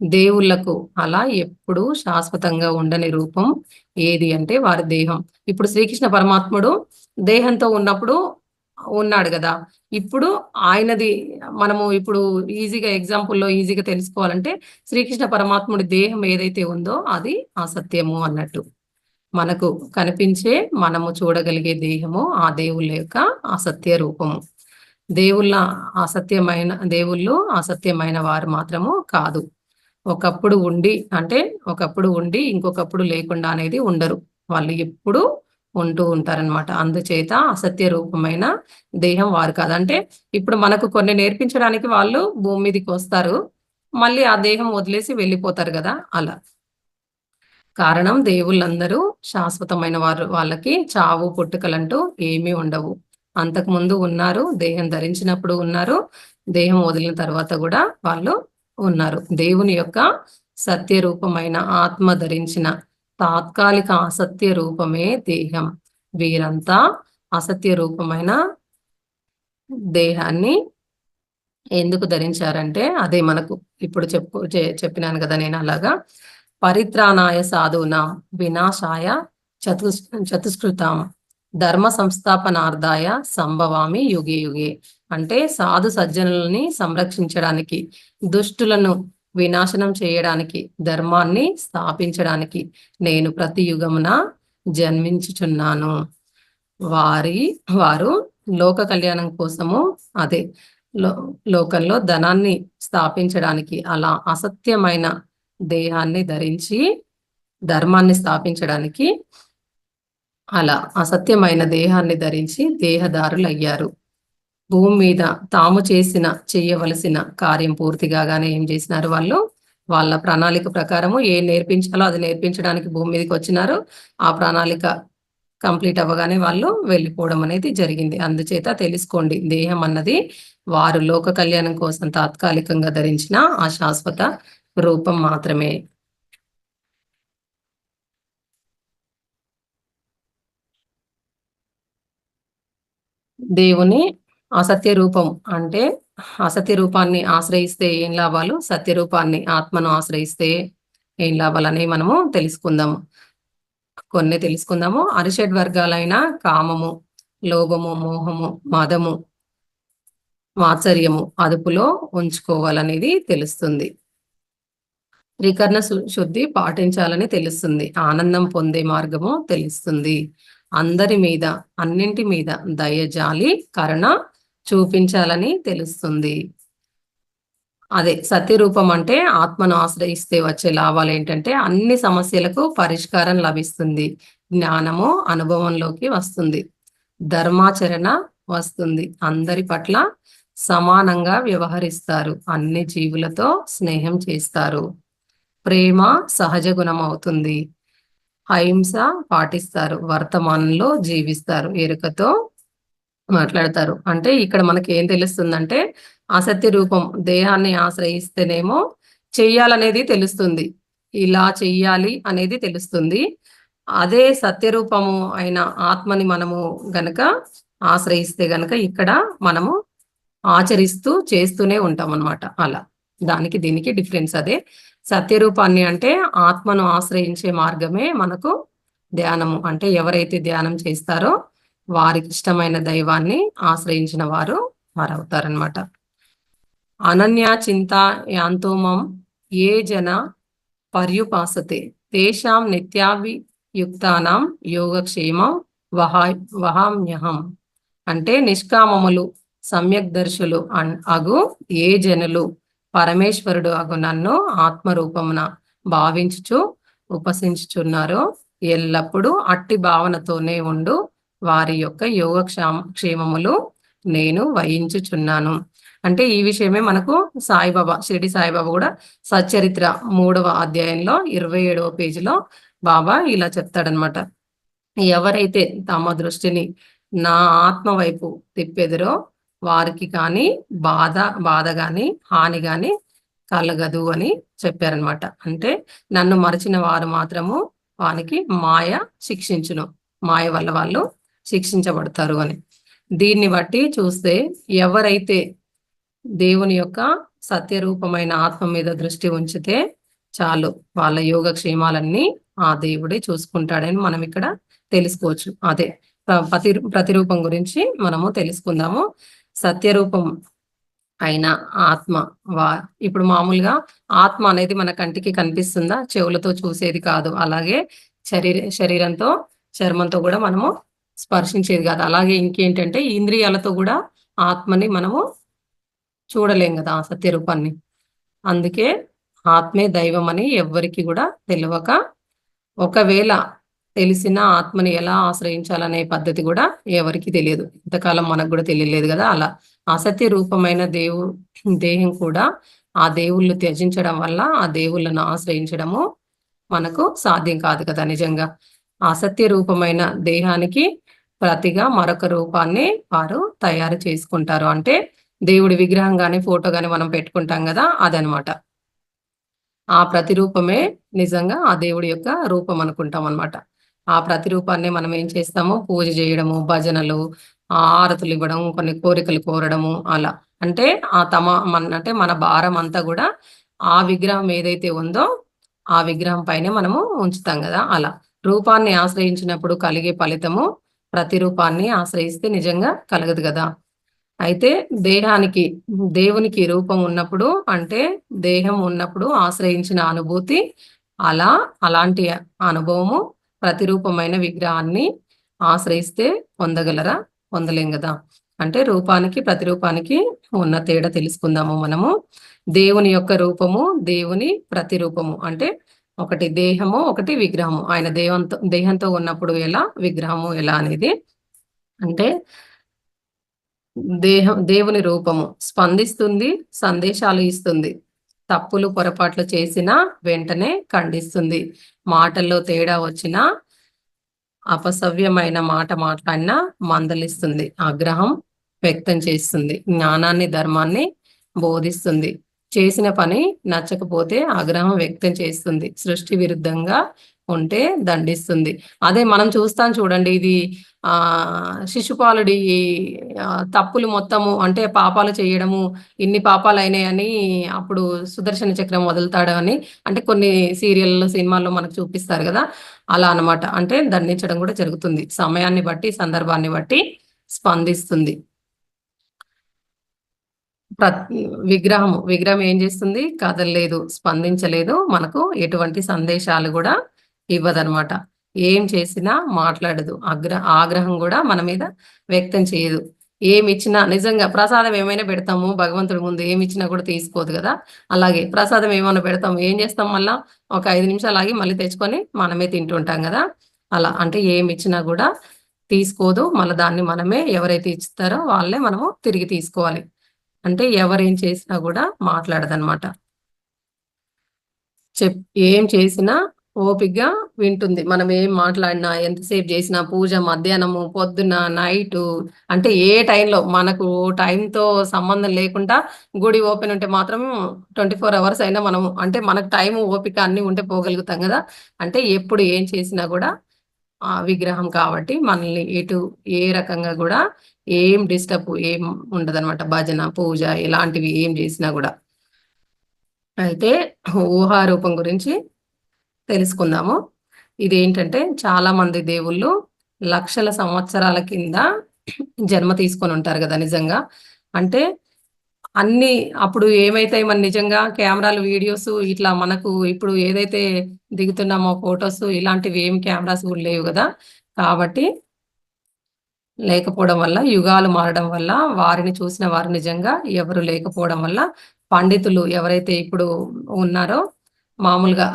దేవుళ్ళకు అలా ఎప్పుడూ శాశ్వతంగా ఉండని రూపం ఏది అంటే వారి దేహం. ఇప్పుడు శ్రీకృష్ణ పరమాత్ముడు దేహంతో ఉన్నప్పుడు ఉన్నాడు గదా! ఇప్పుడు ఆయనది మనము ఇప్పుడు ఈజీగా తెలుసుకోవాలంటే శ్రీకృష్ణ పరమాత్ముడి దేహం ఏదైతే ఉందో అది అసత్యము అన్నట్టు. మనకు కనిపించే, మనము చూడగలిగే దేహము ఆ దేవుళ్ళ యొక్క అసత్య రూపము. దేవుళ్ళ దేవుళ్ళు అసత్యమైన వారు మాత్రము కాదు. ఒకప్పుడు ఉండి అంటే ఒకప్పుడు ఉండి ఇంకొకప్పుడు లేకుండా అనేది ఉండరు. వాళ్ళు ఎప్పుడూ ఉంటూ ఉంటారనమాట. అందుచేత అసత్య రూపమైన దేహం వారు కాదు. అంటే ఇప్పుడు మనకు కొన్ని నేర్పించడానికి వాళ్ళు భూమి మీదకొస్తారు. మళ్ళీ ఆ దేహం వదిలేసి వెళ్ళిపోతారు గదా! అలా. కారణం దేవుళ్ళందరూ శాశ్వతమైన వారు. వాళ్ళకి చావు, పుట్టుకలంటూ ఏమీ ఉండవు. అంతకుముందు ఉన్నారు. దేహం ధరించినప్పుడు ఉన్నారు. దేహం వదిలిన తర్వాత గూడా వాళ్ళు ఉన్నారు. దేవుని యొక్క సత్య రూపమైన ఆత్మ ధరించిన తాత్కాలిక అసత్య రూపమే దేహం. వీరంతా అసత్య రూపమైన దేహాన్ని ఎందుకు ధరించారంటే అదే మనకు ఇప్పుడు చెప్పినాను కదా నేను అలాగా. పరిత్రాణాయ సాధూనాం వినాశాయ చతుష్కృతాం ధర్మ సంస్థాపనార్థాయ సంభవామి యుగే యుగే. అంటే సాధు సజ్జనులని సంరక్షించడానికి, దుష్టులను వినాశనం చేయడానికి, ధర్మాన్ని స్థాపించడానికి నేను ప్రతి యుగమున జన్మించుచున్నాను. వారు లోక కళ్యాణం కోసము అదే లో లోకంలో ధనాన్ని స్థాపించడానికి అలా అసత్యమైన దేహాన్ని ధరించి ధర్మాన్ని స్థాపించడానికి అలా అసత్యమైన దేహాన్ని ధరించి దేహదారులయ్యారు. భూమి మీద తాము చెయ్యవలసిన కార్యం పూర్తి కాగానే ఏం చేసినారు వాళ్ళు? వాళ్ళ ప్రణాళిక ప్రకారము ఏం నేర్పించాలో అది నేర్పించడానికి భూమి మీదకి వచ్చినారు. ఆ ప్రణాళిక కంప్లీట్ అవ్వగానే వాళ్ళు వెళ్ళిపోవడం అనేది జరిగింది. అందుచేత తెలుసుకోండి, దేహం అన్నది వారు లోక కళ్యాణం కోసం తాత్కాలికంగా ధరించిన ఆ శాశ్వత రూపం మాత్రమే. దేవుని అసత్య రూపం అంటే అసత్య రూపాన్ని ఆశ్రయిస్తే ఏం లాభాలు, సత్య రూపాన్ని ఆత్మను ఆశ్రయిస్తే ఏం లాభాలని మనము తెలుసుకుందాము. కొన్ని తెలుసుకుందాము. అరిషడ్ వర్గాలైన కామము, లోభము, మోహము, మదము, మాత్సర్యము అదుపులో ఉంచుకోవాలనేది తెలుస్తుంది. త్రికరణ శుద్ధి పాటించాలని తెలుస్తుంది. ఆనందం పొందే మార్గము తెలుస్తుంది. అందరి మీద, అన్నింటి మీద దయ, జాలి, కరుణ చూపించాలని తెలుస్తుంది. అదే సత్యరూపం అంటే ఆత్మను ఆశ్రయిస్తే వచ్చే లాభాలు ఏంటంటే అన్ని సమస్యలకు పరిష్కారం లభిస్తుంది. జ్ఞానము అనుభవంలోకి వస్తుంది. ధర్మాచరణ వస్తుంది. అందరి పట్ల సమానంగా వ్యవహరిస్తారు. అన్ని జీవులతో స్నేహం చేస్తారు. ప్రేమ సహజ గుణం అవుతుంది. అహింస పాటిస్తారు. వర్తమానంలో జీవిస్తారు. ఎరుకతో మాట్లాడతారు. అంటే ఇక్కడ మనకి ఏం తెలుస్తుందంటే అసత్య రూపం దేహాన్ని ఆశ్రయిస్తేనేమో చెయ్యాలనేది తెలుస్తుంది. ఇలా చెయ్యాలి అనేది తెలుస్తుంది. అదే సత్య రూపము అయిన ఆత్మని మనము గనక ఆశ్రయిస్తే గనక ఇక్కడ మనము ఆచరిస్తూ చేస్తూనే ఉంటాం అన్నమాట. అలా దానికి దీనికి డిఫరెన్స్ అదే. సత్యరూపాన్ని అంటే ఆత్మను ఆశ్రయించే మార్గమే మనకు ధ్యానము. అంటే ఎవరైతే ధ్యానం చేస్తారో వారికి ఇష్టమైన దైవాన్ని ఆశ్రయించిన వారవుతారనమాట. అనన్యా చింత యాంతోమం ఏ జన పర్యుపాసతే తేషాం నిత్యాభియుక్తానాం యోగక్షేమం వహామ్యహం. అంటే నిష్కామములు సమ్యక్ దర్శులు అగు ఏ జనులు పరమేశ్వరుడు అగు నన్ను ఆత్మరూపమున భావించుచు ఉపసించుచున్నారో ఎల్లప్పుడూ అట్టి భావనతోనే ఉండు వారి యొక్క యోగ క్షేమములు నేను వహించుచున్నాను. అంటే ఈ విషయమే మనకు సాయిబాబా, షిరిడి సాయిబాబా కూడా సచ్చరిత్ర 3వ అధ్యాయంలో 27వ పేజీలో బాబా ఇలా చెప్తాడనమాట. ఎవరైతే తమ దృష్టిని నా ఆత్మ వైపు తిప్పెదరో వారికి కానీ బాధ కానీ హాని కానీ కలగదు అని చెప్పారనమాట. అంటే నన్ను మరచిన వారు మాత్రము వానికి మాయ శిక్షించును, మాయ వల్ల వాళ్ళు శిక్షించబడతారు అని. దీన్ని బట్టి చూస్తే ఎవరైతే దేవుని యొక్క సత్యరూపమైన ఆత్మ మీద దృష్టి ఉంచితే చాలు, వాళ్ళ యోగక్షేమాలన్నీ ఆ దేవుడే చూసుకుంటాడని మనం ఇక్కడ తెలుసుకోవచ్చు. అదే ప్రతిరూపం గురించి మనము తెలుసుకుందాము. సత్యరూపం అయిన ఆత్మ ఇప్పుడు మామూలుగా ఆత్మ అనేది మన కంటికి కనిపిస్తుందా, చెవులతో చూసేది కాదు. అలాగే శరీరంతో చర్మంతో కూడా మనము స్పర్శించేది కాదు. అలాగే ఇంకేంటంటే ఇంద్రియాలతో కూడా ఆత్మని మనము చూడలేం కదా, ఆ సత్యరూపాన్ని. అందుకే ఆత్మే దైవం అని ఎవ్వరికి కూడా తెలియక, ఒకవేళ తెలిసిన ఆత్మని ఎలా ఆశ్రయించాలనే పద్ధతి కూడా ఎవరికి తెలియదు. ఇంతకాలం మనకు కూడా తెలియలేదు కదా. అలా అసత్య రూపమైన దేహం కూడా ఆ దేవుళ్ళు త్యజించడం వల్ల ఆ దేవుళ్ళను ఆశ్రయించడము మనకు సాధ్యం కాదు కదా. నిజంగా అసత్య రూపమైన దేహానికి ప్రతిగా మరొక రూపాన్ని వారు తయారు చేసుకుంటారు. అంటే దేవుడి విగ్రహం కానీ ఫోటో కానీ మనం పెట్టుకుంటాం కదా, అదనమాట. ఆ ప్రతిరూపమే నిజంగా ఆ దేవుడి యొక్క రూపం అనుకుంటాం అనమాట. ఆ ప్రతిరూపాన్ని మనం ఏం చేస్తాము, పూజ చేయడము, భజనలు, ఆరతులు ఇవ్వడం, కొన్ని కోరికలు కోరడము, అలా. అంటే అంటే మన భారం అంతా కూడా ఆ విగ్రహం ఏదైతే ఉందో ఆ విగ్రహం పైనే మనము ఉంచుతాం కదా. అలా రూపాన్ని ఆశ్రయించినప్పుడు కలిగే ఫలితము ప్రతిరూపాన్ని ఆశ్రయిస్తే నిజంగా కలగదు కదా. అయితే దేవునికి రూపం ఉన్నప్పుడు, అంటే దేహం ఉన్నప్పుడు ఆశ్రయించిన అనుభూతి, అలాంటి అనుభవము ప్రతిరూపమైన విగ్రహాన్ని ఆశ్రయిస్తే పొందగలరా? పొందలేం కదా. అంటే రూపానికి ప్రతిరూపానికి ఉన్న తేడా తెలుసుకుందాము మనము. దేవుని యొక్క రూపము, దేవుని ప్రతిరూపము. అంటే ఒకటి దేహము, ఒకటి విగ్రహము. ఆయన దేహంతో ఉన్నప్పుడు ఎలా, విగ్రహము ఎలా అనేది. అంటే దేవుని రూపము స్పందిస్తుంది, సందేశాలు ఇస్తుంది. తప్పులు పొరపాట్లు చేసినా వెంటనే ఖండిస్తుంది. మాటల్లో తేడా వచ్చినా, అపసవ్యమైన మాట మాట్లాడినా మందలిస్తుంది. ఆగ్రహం వ్యక్తం చేస్తుంది. జ్ఞానాన్ని, ధర్మాన్ని బోధిస్తుంది. చేసిన పని నచ్చకపోతే ఆగ్రహం వ్యక్తం చేస్తుంది. సృష్టి విరుద్ధంగా ఉంటే దండిస్తుంది. అదే మనం చూస్తాం చూడండి, ఇది శిశుపాలుడి తప్పులు మొత్తము, అంటే పాపాలు చేయడము, ఇన్ని పాపాలు అయినాయని అప్పుడు సుదర్శన చక్రం వదులుతాడు అని, అంటే కొన్ని సీరియల్లో, సినిమాల్లో మనకు చూపిస్తారు కదా. అలా అనమాట. అంటే దండించడం కూడా జరుగుతుంది. సమయాన్ని బట్టి, సందర్భాన్ని బట్టి స్పందిస్తుంది. విగ్రహం ఏం చేస్తుంది? కదలలేదు, స్పందించలేదు, మనకు ఎటువంటి సందేశాలు కూడా ఇవ్వదనమాట. ఏం చేసినా మాట్లాడదు. ఆగ్రహం కూడా మన మీద వ్యక్తం చేయదు. ఏమిచ్చినా, నిజంగా ప్రసాదం ఏమైనా పెడతాము భగవంతుడి ముందు, ఏమిచ్చినా కూడా తీసుకోదు కదా. అలాగే ప్రసాదం ఏమైనా పెడతాము, ఏం చేస్తాం, మళ్ళా ఒక 5 నిమిషాలు ఆగి మళ్ళీ తెచ్చుకొని మనమే తింటుంటాం కదా. అలా అంటే ఏమిచ్చినా కూడా తీసుకోదు. మళ్ళీ దాన్ని మనమే, ఎవరైతే ఇస్తారో వాళ్ళే మనము తిరిగి తీసుకోవాలి. అంటే ఎవరేం చేసినా కూడా మాట్లాడదనమాట. ఏం చేసినా ఓపికగా వింటుంది. మనం ఏం మాట్లాడినా, ఎంతసేపు చేసినా, పూజ మధ్యాహ్నము, పొద్దున, నైటు, అంటే ఏ టైంలో మనకు టైంతో సంబంధం లేకుండా గుడి ఓపెన్ ఉంటే మాత్రం 24 అవర్స్ అయినా మనము, అంటే మనకు టైం, ఓపిక అన్నీ ఉంటే పోగలుగుతాం కదా. అంటే ఎప్పుడు ఏం చేసినా కూడా ఆ విగ్రహం కాబట్టి మనల్ని ఏ రకంగా కూడా ఏం డిస్టర్బ్ ఏం ఉండదనమాట. భజన, పూజ ఇలాంటివి ఏం చేసినా కూడా. అయితే ఊహారూపం గురించి తెలుసుకుందాము. ఇదేంటంటే చాలా మంది దేవుళ్ళు లక్షల సంవత్సరాల కింద జన్మ తీసుకొని ఉంటారు కదా. నిజంగా అంటే అన్ని అప్పుడు ఏమైతే మన నిజంగా కెమెరాలు, వీడియోస్ ఇట్లా మనకు ఇప్పుడు ఏదైతే దిగుతున్నామో ఫొటోస్, ఇలాంటివి ఏం కెమెరాస్ కూడా లేవు కదా. కాబట్టి లేకపోవడం వల్ల, యుగాలు మారడం వల్ల, వారిని చూసిన వారు నిజంగా ఎవరు లేకపోవడం వల్ల, పండితులు ఎవరైతే ఇప్పుడు ఉన్నారో మామూలుగా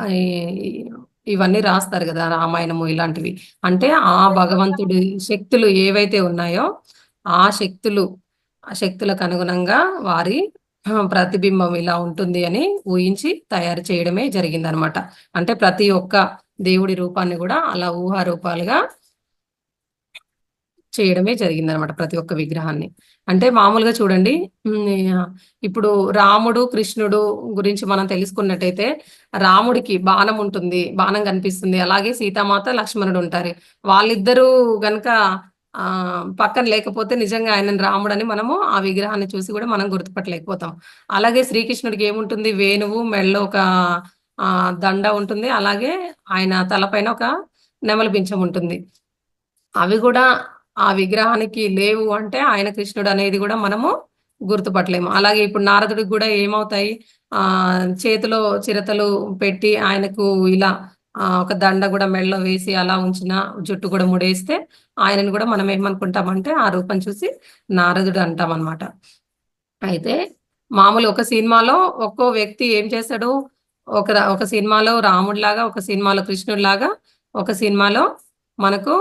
ఇవన్నీ రాస్తారు కదా, రామాయణము ఇలాంటివి. అంటే ఆ భగవంతుడి శక్తులు ఏవైతే ఉన్నాయో ఆ శక్తులు ఆ శక్తులకు అనుగుణంగా వారి ప్రతిబింబం ఇలా ఉంటుంది అని ఊహించి తయారు చేయడమే జరిగిందనమాట. అంటే ప్రతి ఒక్క దేవుడి రూపాన్ని కూడా అలా ఊహారూపాలుగా చేయడమే జరిగిందనమాట, ప్రతి ఒక్క విగ్రహాన్ని. అంటే మామూలుగా చూడండి, ఇప్పుడు రాముడు, కృష్ణుడు గురించి మనం తెలుసుకున్నట్టయితే రాముడికి బాణం ఉంటుంది, బాణం కనిపిస్తుంది. అలాగే సీతామాత, లక్ష్మణుడు ఉంటారు. వాళ్ళిద్దరూ గనక పక్కన లేకపోతే నిజంగా ఆయనను రాముడని మనము ఆ విగ్రహాన్ని చూసి కూడా మనం గుర్తుపట్టలేకపోతాం. అలాగే శ్రీకృష్ణుడికి ఏముంటుంది, వేణువు, మెడలో ఒక దండ ఉంటుంది. అలాగే ఆయన తలపైన ఒక నెమలి పించం ఉంటుంది. అవి కూడా ఆ విగ్రహానికి లేవు అంటే ఆయన కృష్ణుడు అనేది కూడా మనము గుర్తుపట్టలేము. అలాగే ఇప్పుడు నారదుడికి కూడా ఏమవుతాయి, చేతిలో చిరతలు పెట్టి ఆయనకు ఇలా ఒక దండ కూడా మెడలో వేసి అలా ఉంచిన, జుట్టు కూడా ముడేస్తే ఆయనను కూడా మనం ఏమనుకుంటామంటే ఆ రూపం చూసి నారదుడు అంటామన్నమాట. అయితే మామూలు ఒక సినిమాలో ఒక్కో వ్యక్తి ఏం చేస్తాడు, ఒక సినిమాలో రాముడిలాగా, ఒక సినిమాలో కృష్ణుడిలాగా, ఒక సినిమాలో మనకు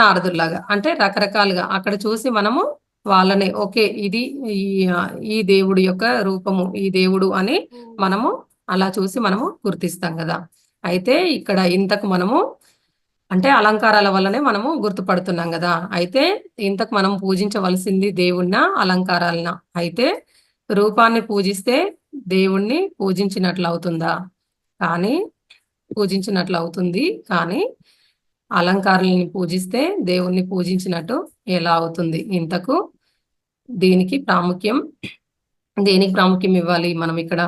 నారదుడిలాగా, అంటే రకరకాలుగా అక్కడ చూసి మనము వాళ్ళని ఓకే ఇది ఈ ఈ దేవుడి యొక్క రూపము, ఈ దేవుడు అని మనము అలా చూసి మనము గుర్తిస్తాం కదా. అయితే ఇక్కడ ఇంతకు మనము అంటే అలంకారాల వల్లనే మనము గుర్తుపడుతున్నాం కదా. అయితే ఇంతకు మనం పూజించవలసింది దేవుణ్ణ, అలంకారాలన? అయితే రూపాన్ని పూజిస్తే దేవుణ్ణి పూజించినట్లు అవుతుందా? కానీ పూజించినట్లు అవుతుంది. కానీ అలంకారాలని పూజిస్తే దేవుణ్ణి పూజించినట్టు ఎలా అవుతుంది? ఇంతకు దీనికి ప్రాముఖ్యం దేనికి ప్రాముఖ్యం ఇవ్వాలి మనం ఇక్కడ?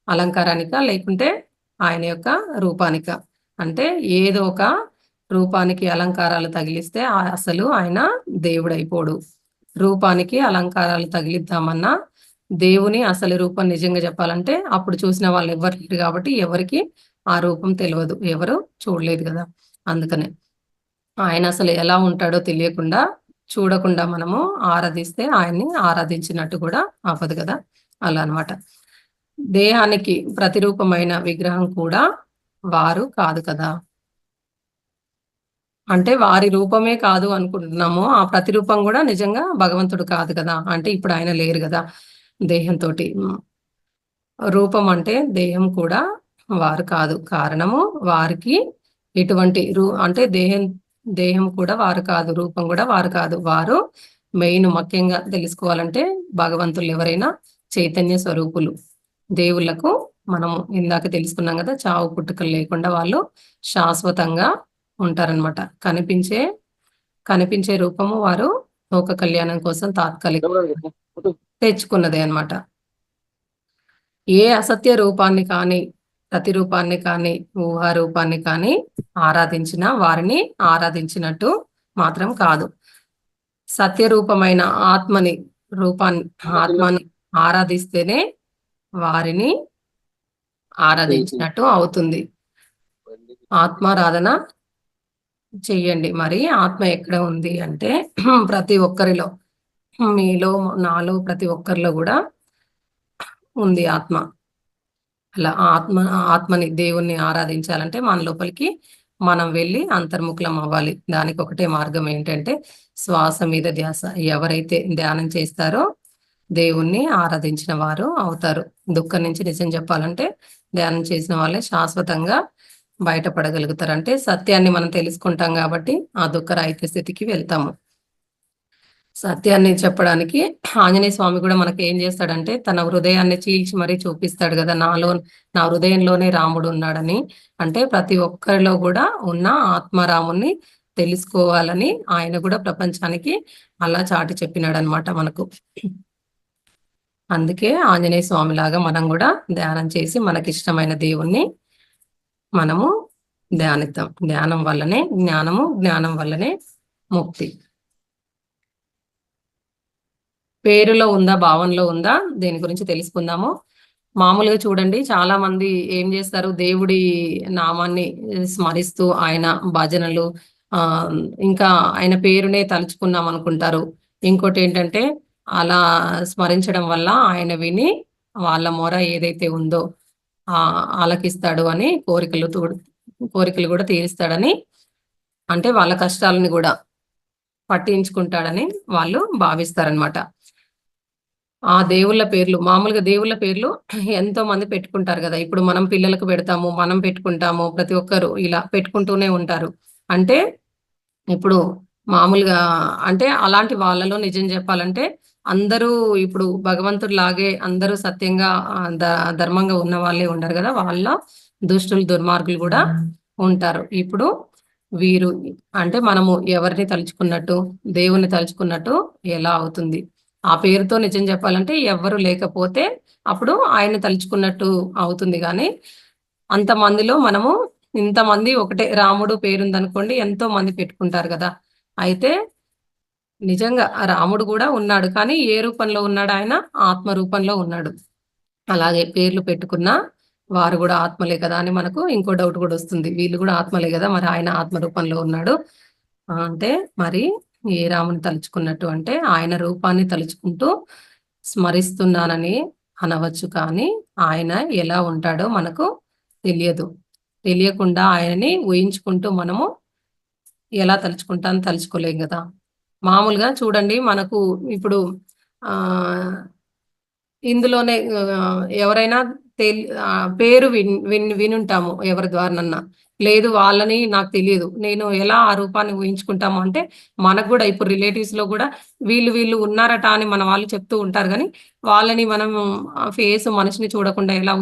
అలంకారానిక, లేకుంటే ఆయన యొక్క రూపానిక? అంటే ఏదో ఒక రూపానికి అలంకారాలు తగిలిస్తే అసలు ఆయన దేవుడైపోడు. రూపానికి అలంకారాలు తగిలిద్దామన్నా దేవుని అసలు రూపం నిజంగా చెప్పాలంటే అప్పుడు చూసిన వాళ్ళు ఎవరు లేరు కాబట్టి ఎవరికి ఆ రూపం తెలియదు, ఎవరు చూడలేదు కదా. అందుకనే ఆయన అసలు ఎలా ఉంటాడో తెలియకుండా, చూడకుండా మనము ఆరాధిస్తే ఆయన్ని ఆరాధించినట్టు కూడా అవ్వదు కదా. అలా అనమాట. దేహానికి ప్రతిరూపమైన విగ్రహం కూడా వారు కాదు కదా. అంటే వారి రూపమే కాదు అనుకుంటున్నాము, ఆ ప్రతిరూపం కూడా నిజంగా భగవంతుడు కాదు కదా. అంటే ఇప్పుడు ఆయన లేరు కదా దేహంతోటి. రూపం అంటే దేహం కూడా వారు కాదు. కారణము వారికి ఎటువంటి అంటే దేహం కూడా వారు కాదు, రూపం కూడా వారు కాదు. వారు మెయిన్ ముఖ్యంగా తెలుసుకోవాలంటే భగవంతులు ఎవరైనా చైతన్య స్వరూపులు. దేవుళ్ళకు మనము ఇందాక తెలుసుకున్నాం కదా, చావు పుట్టుకలు లేకుండా వాళ్ళు శాశ్వతంగా ఉంటారనమాట. కనిపించే రూపము వారు లోక కళ్యాణం కోసం తాత్కాలిక తెచ్చుకున్నదే అనమాట. ఏ అసత్య రూపాన్ని కానీ, ప్రతిరూపాన్ని కానీ, ఊహా రూపాన్ని కానీ ఆరాధించిన వారిని ఆరాధించినట్టు మాత్రం కాదు. సత్యరూపమైన ఆత్మని ఆరాధిస్తేనే వారిని ఆరాధించినట్టు అవుతుంది. ఆత్మారాధన చెయ్యండి. మరి ఆత్మ ఎక్కడ ఉంది అంటే ప్రతి ఒక్కరిలో, మీలో, నాలో, ప్రతి ఒక్కరిలో కూడా ఉంది ఆత్మ. అలా ఆత్మని, దేవుణ్ణి ఆరాధించాలంటే మన లోపలికి మనం వెళ్ళి అంతర్ముఖలం అవ్వాలి. దానికి ఒకటే మార్గం ఏంటంటే శ్వాస మీద ధ్యాస. ఎవరైతే ధ్యానం చేస్తారో దేవుణ్ణి ఆరాధించిన వారు అవుతారు. దుఃఖం నుంచి నిజం చెప్పాలంటే ధ్యానం చేసిన వాళ్ళే శాశ్వతంగా బయటపడగలుగుతారు. అంటే సత్యాన్ని మనం తెలుసుకుంటాం కాబట్టి ఆ దుఃఖరహిత స్థితికి వెళ్తాము. సత్యాన్ని చెప్పడానికి ఆంజనేయ స్వామి కూడా మనకి ఏం చేస్తాడంటే తన హృదయాన్ని చీల్చి మరీ చూపిస్తాడు కదా, నా హృదయంలోనే రాముడు ఉన్నాడని. అంటే ప్రతి ఒక్కరిలో కూడా ఉన్న ఆత్మరాముణ్ణి తెలుసుకోవాలని ఆయన కూడా ప్రపంచానికి అలా చాటి చెప్పినాడు అనమాట మనకు. అందుకే ఆంజనేయ స్వామి లాగా మనం కూడా ధ్యానం చేసి మనకిష్టమైన దేవుణ్ణి మనము ధ్యానిద్దాం. ధ్యానం వల్లనే జ్ఞానము, జ్ఞానం వల్లనే ముక్తి. పేరులో ఉందా, భావంలో ఉందా, దేని గురించి తెలుసుకుందాము. మామూలుగా చూడండి, చాలా మంది ఏం చేస్తారు, దేవుడి నామాన్ని స్మరిస్తూ ఆయన భజనలు, ఇంకా ఆయన పేరునే తలుచుకున్నాం అనుకుంటారు. ఇంకోటేంటంటే అలా స్మరించడం వల్ల ఆయన విని వాళ్ళ మొర ఏదైతే ఉందో ఆలకిస్తాడు అని కోరికలు గూడా తీరుస్తాడని, అంటే వాళ్ళ కష్టాలను గూడా పట్టించుకుంటాడని వాళ్ళు భావిస్తారనమాట. ఆ దేవుళ్ళ పేర్లు మామూలుగా దేవుళ్ళ పేర్లు ఎంతో మంది పెట్టుకుంటారు గదా! ఇప్పుడు మనం పిల్లలకు పెడతాము, మనం పెట్టుకుంటాము. ప్రతి ఒక్కరు ఇలా పెట్టుకుంటూనే ఉంటారు. అంటే ఇప్పుడు మామూలుగా అంటే అలాంటి వాళ్ళలో నిజం జెప్పాలంటే అందరూ ఇప్పుడు భగవంతుడిలాగే అందరూ సత్యంగా ధర్మంగా ఉన్న వాళ్ళే ఉండరు గదా! వాళ్ళ దుష్టులు, దుర్మార్గులు గూడా ఉంటారు. ఇప్పుడు వీరు అంటే మనము ఎవరిని తలుచుకున్నట్టు, దేవుడిని తలుచుకున్నట్టు ఎలా అవుతుంది? ఆ పేరుతో నిజం జెప్పాలంటే ఎవ్వరు లేకపోతే అప్పుడు ఆయన్ని తలుచుకున్నట్టు అవుతుంది గానీ, అంతమందిలో మనము ఇంతమంది ఒకటే రాముడు పేరుందనుకోండి ఎంతో మంది పెట్టుకుంటారు గదా! అయితే నిజంగా ఆ రాముడు గూడా ఉన్నాడు. కానీ ఏ రూపంలో ఉన్నాడాయన? ఆత్మ రూపంలో ఉన్నాడు. అలాగే పేర్లు పెట్టుకున్న వారు గూడా ఆత్మలే కదా! అని మనకు ఇంకో డౌట్ గూడొస్తుంది. వీళ్ళు గూడా ఆత్మలే గదా! మరి ఆయన ఆత్మ రూపంలో ఉన్నాడు. అంటే మరి ఏ రాముని తలుచుకున్నట్టు అంటే ఆయన రూపాన్ని తలుచుకుంటూ స్మరిస్తున్నానని అనవచ్చు కానీ, ఆయన ఎలా ఉంటాడో మనకు తెలియదు. తెలియకుండా ఆయనని ఊహించుకుంటూ మనము ఎలా తలుచుకోలేం గదా! మామూలుగా చూడండి మనకు ఇప్పుడు ఆహ్, ఇందులోనే ఎవరైనా పేరు వినుంటాము ఎవరి ద్వారానన్నా. లేదు వాళ్ళని నాకు తెలియదు. నేను ఎలా ఆ రూపాన్ని ఊహించుకుంటాము అంటే, మనకు గూడా ఇప్పుడు రిలేటివ్స్‌లో గూడా వీళ్ళు ఉన్నారట అని మన వాళ్ళు చెప్తూ ఉంటారు గానీ, వాళ్ళని మనం మనిషిని చూడకుండా ఎలా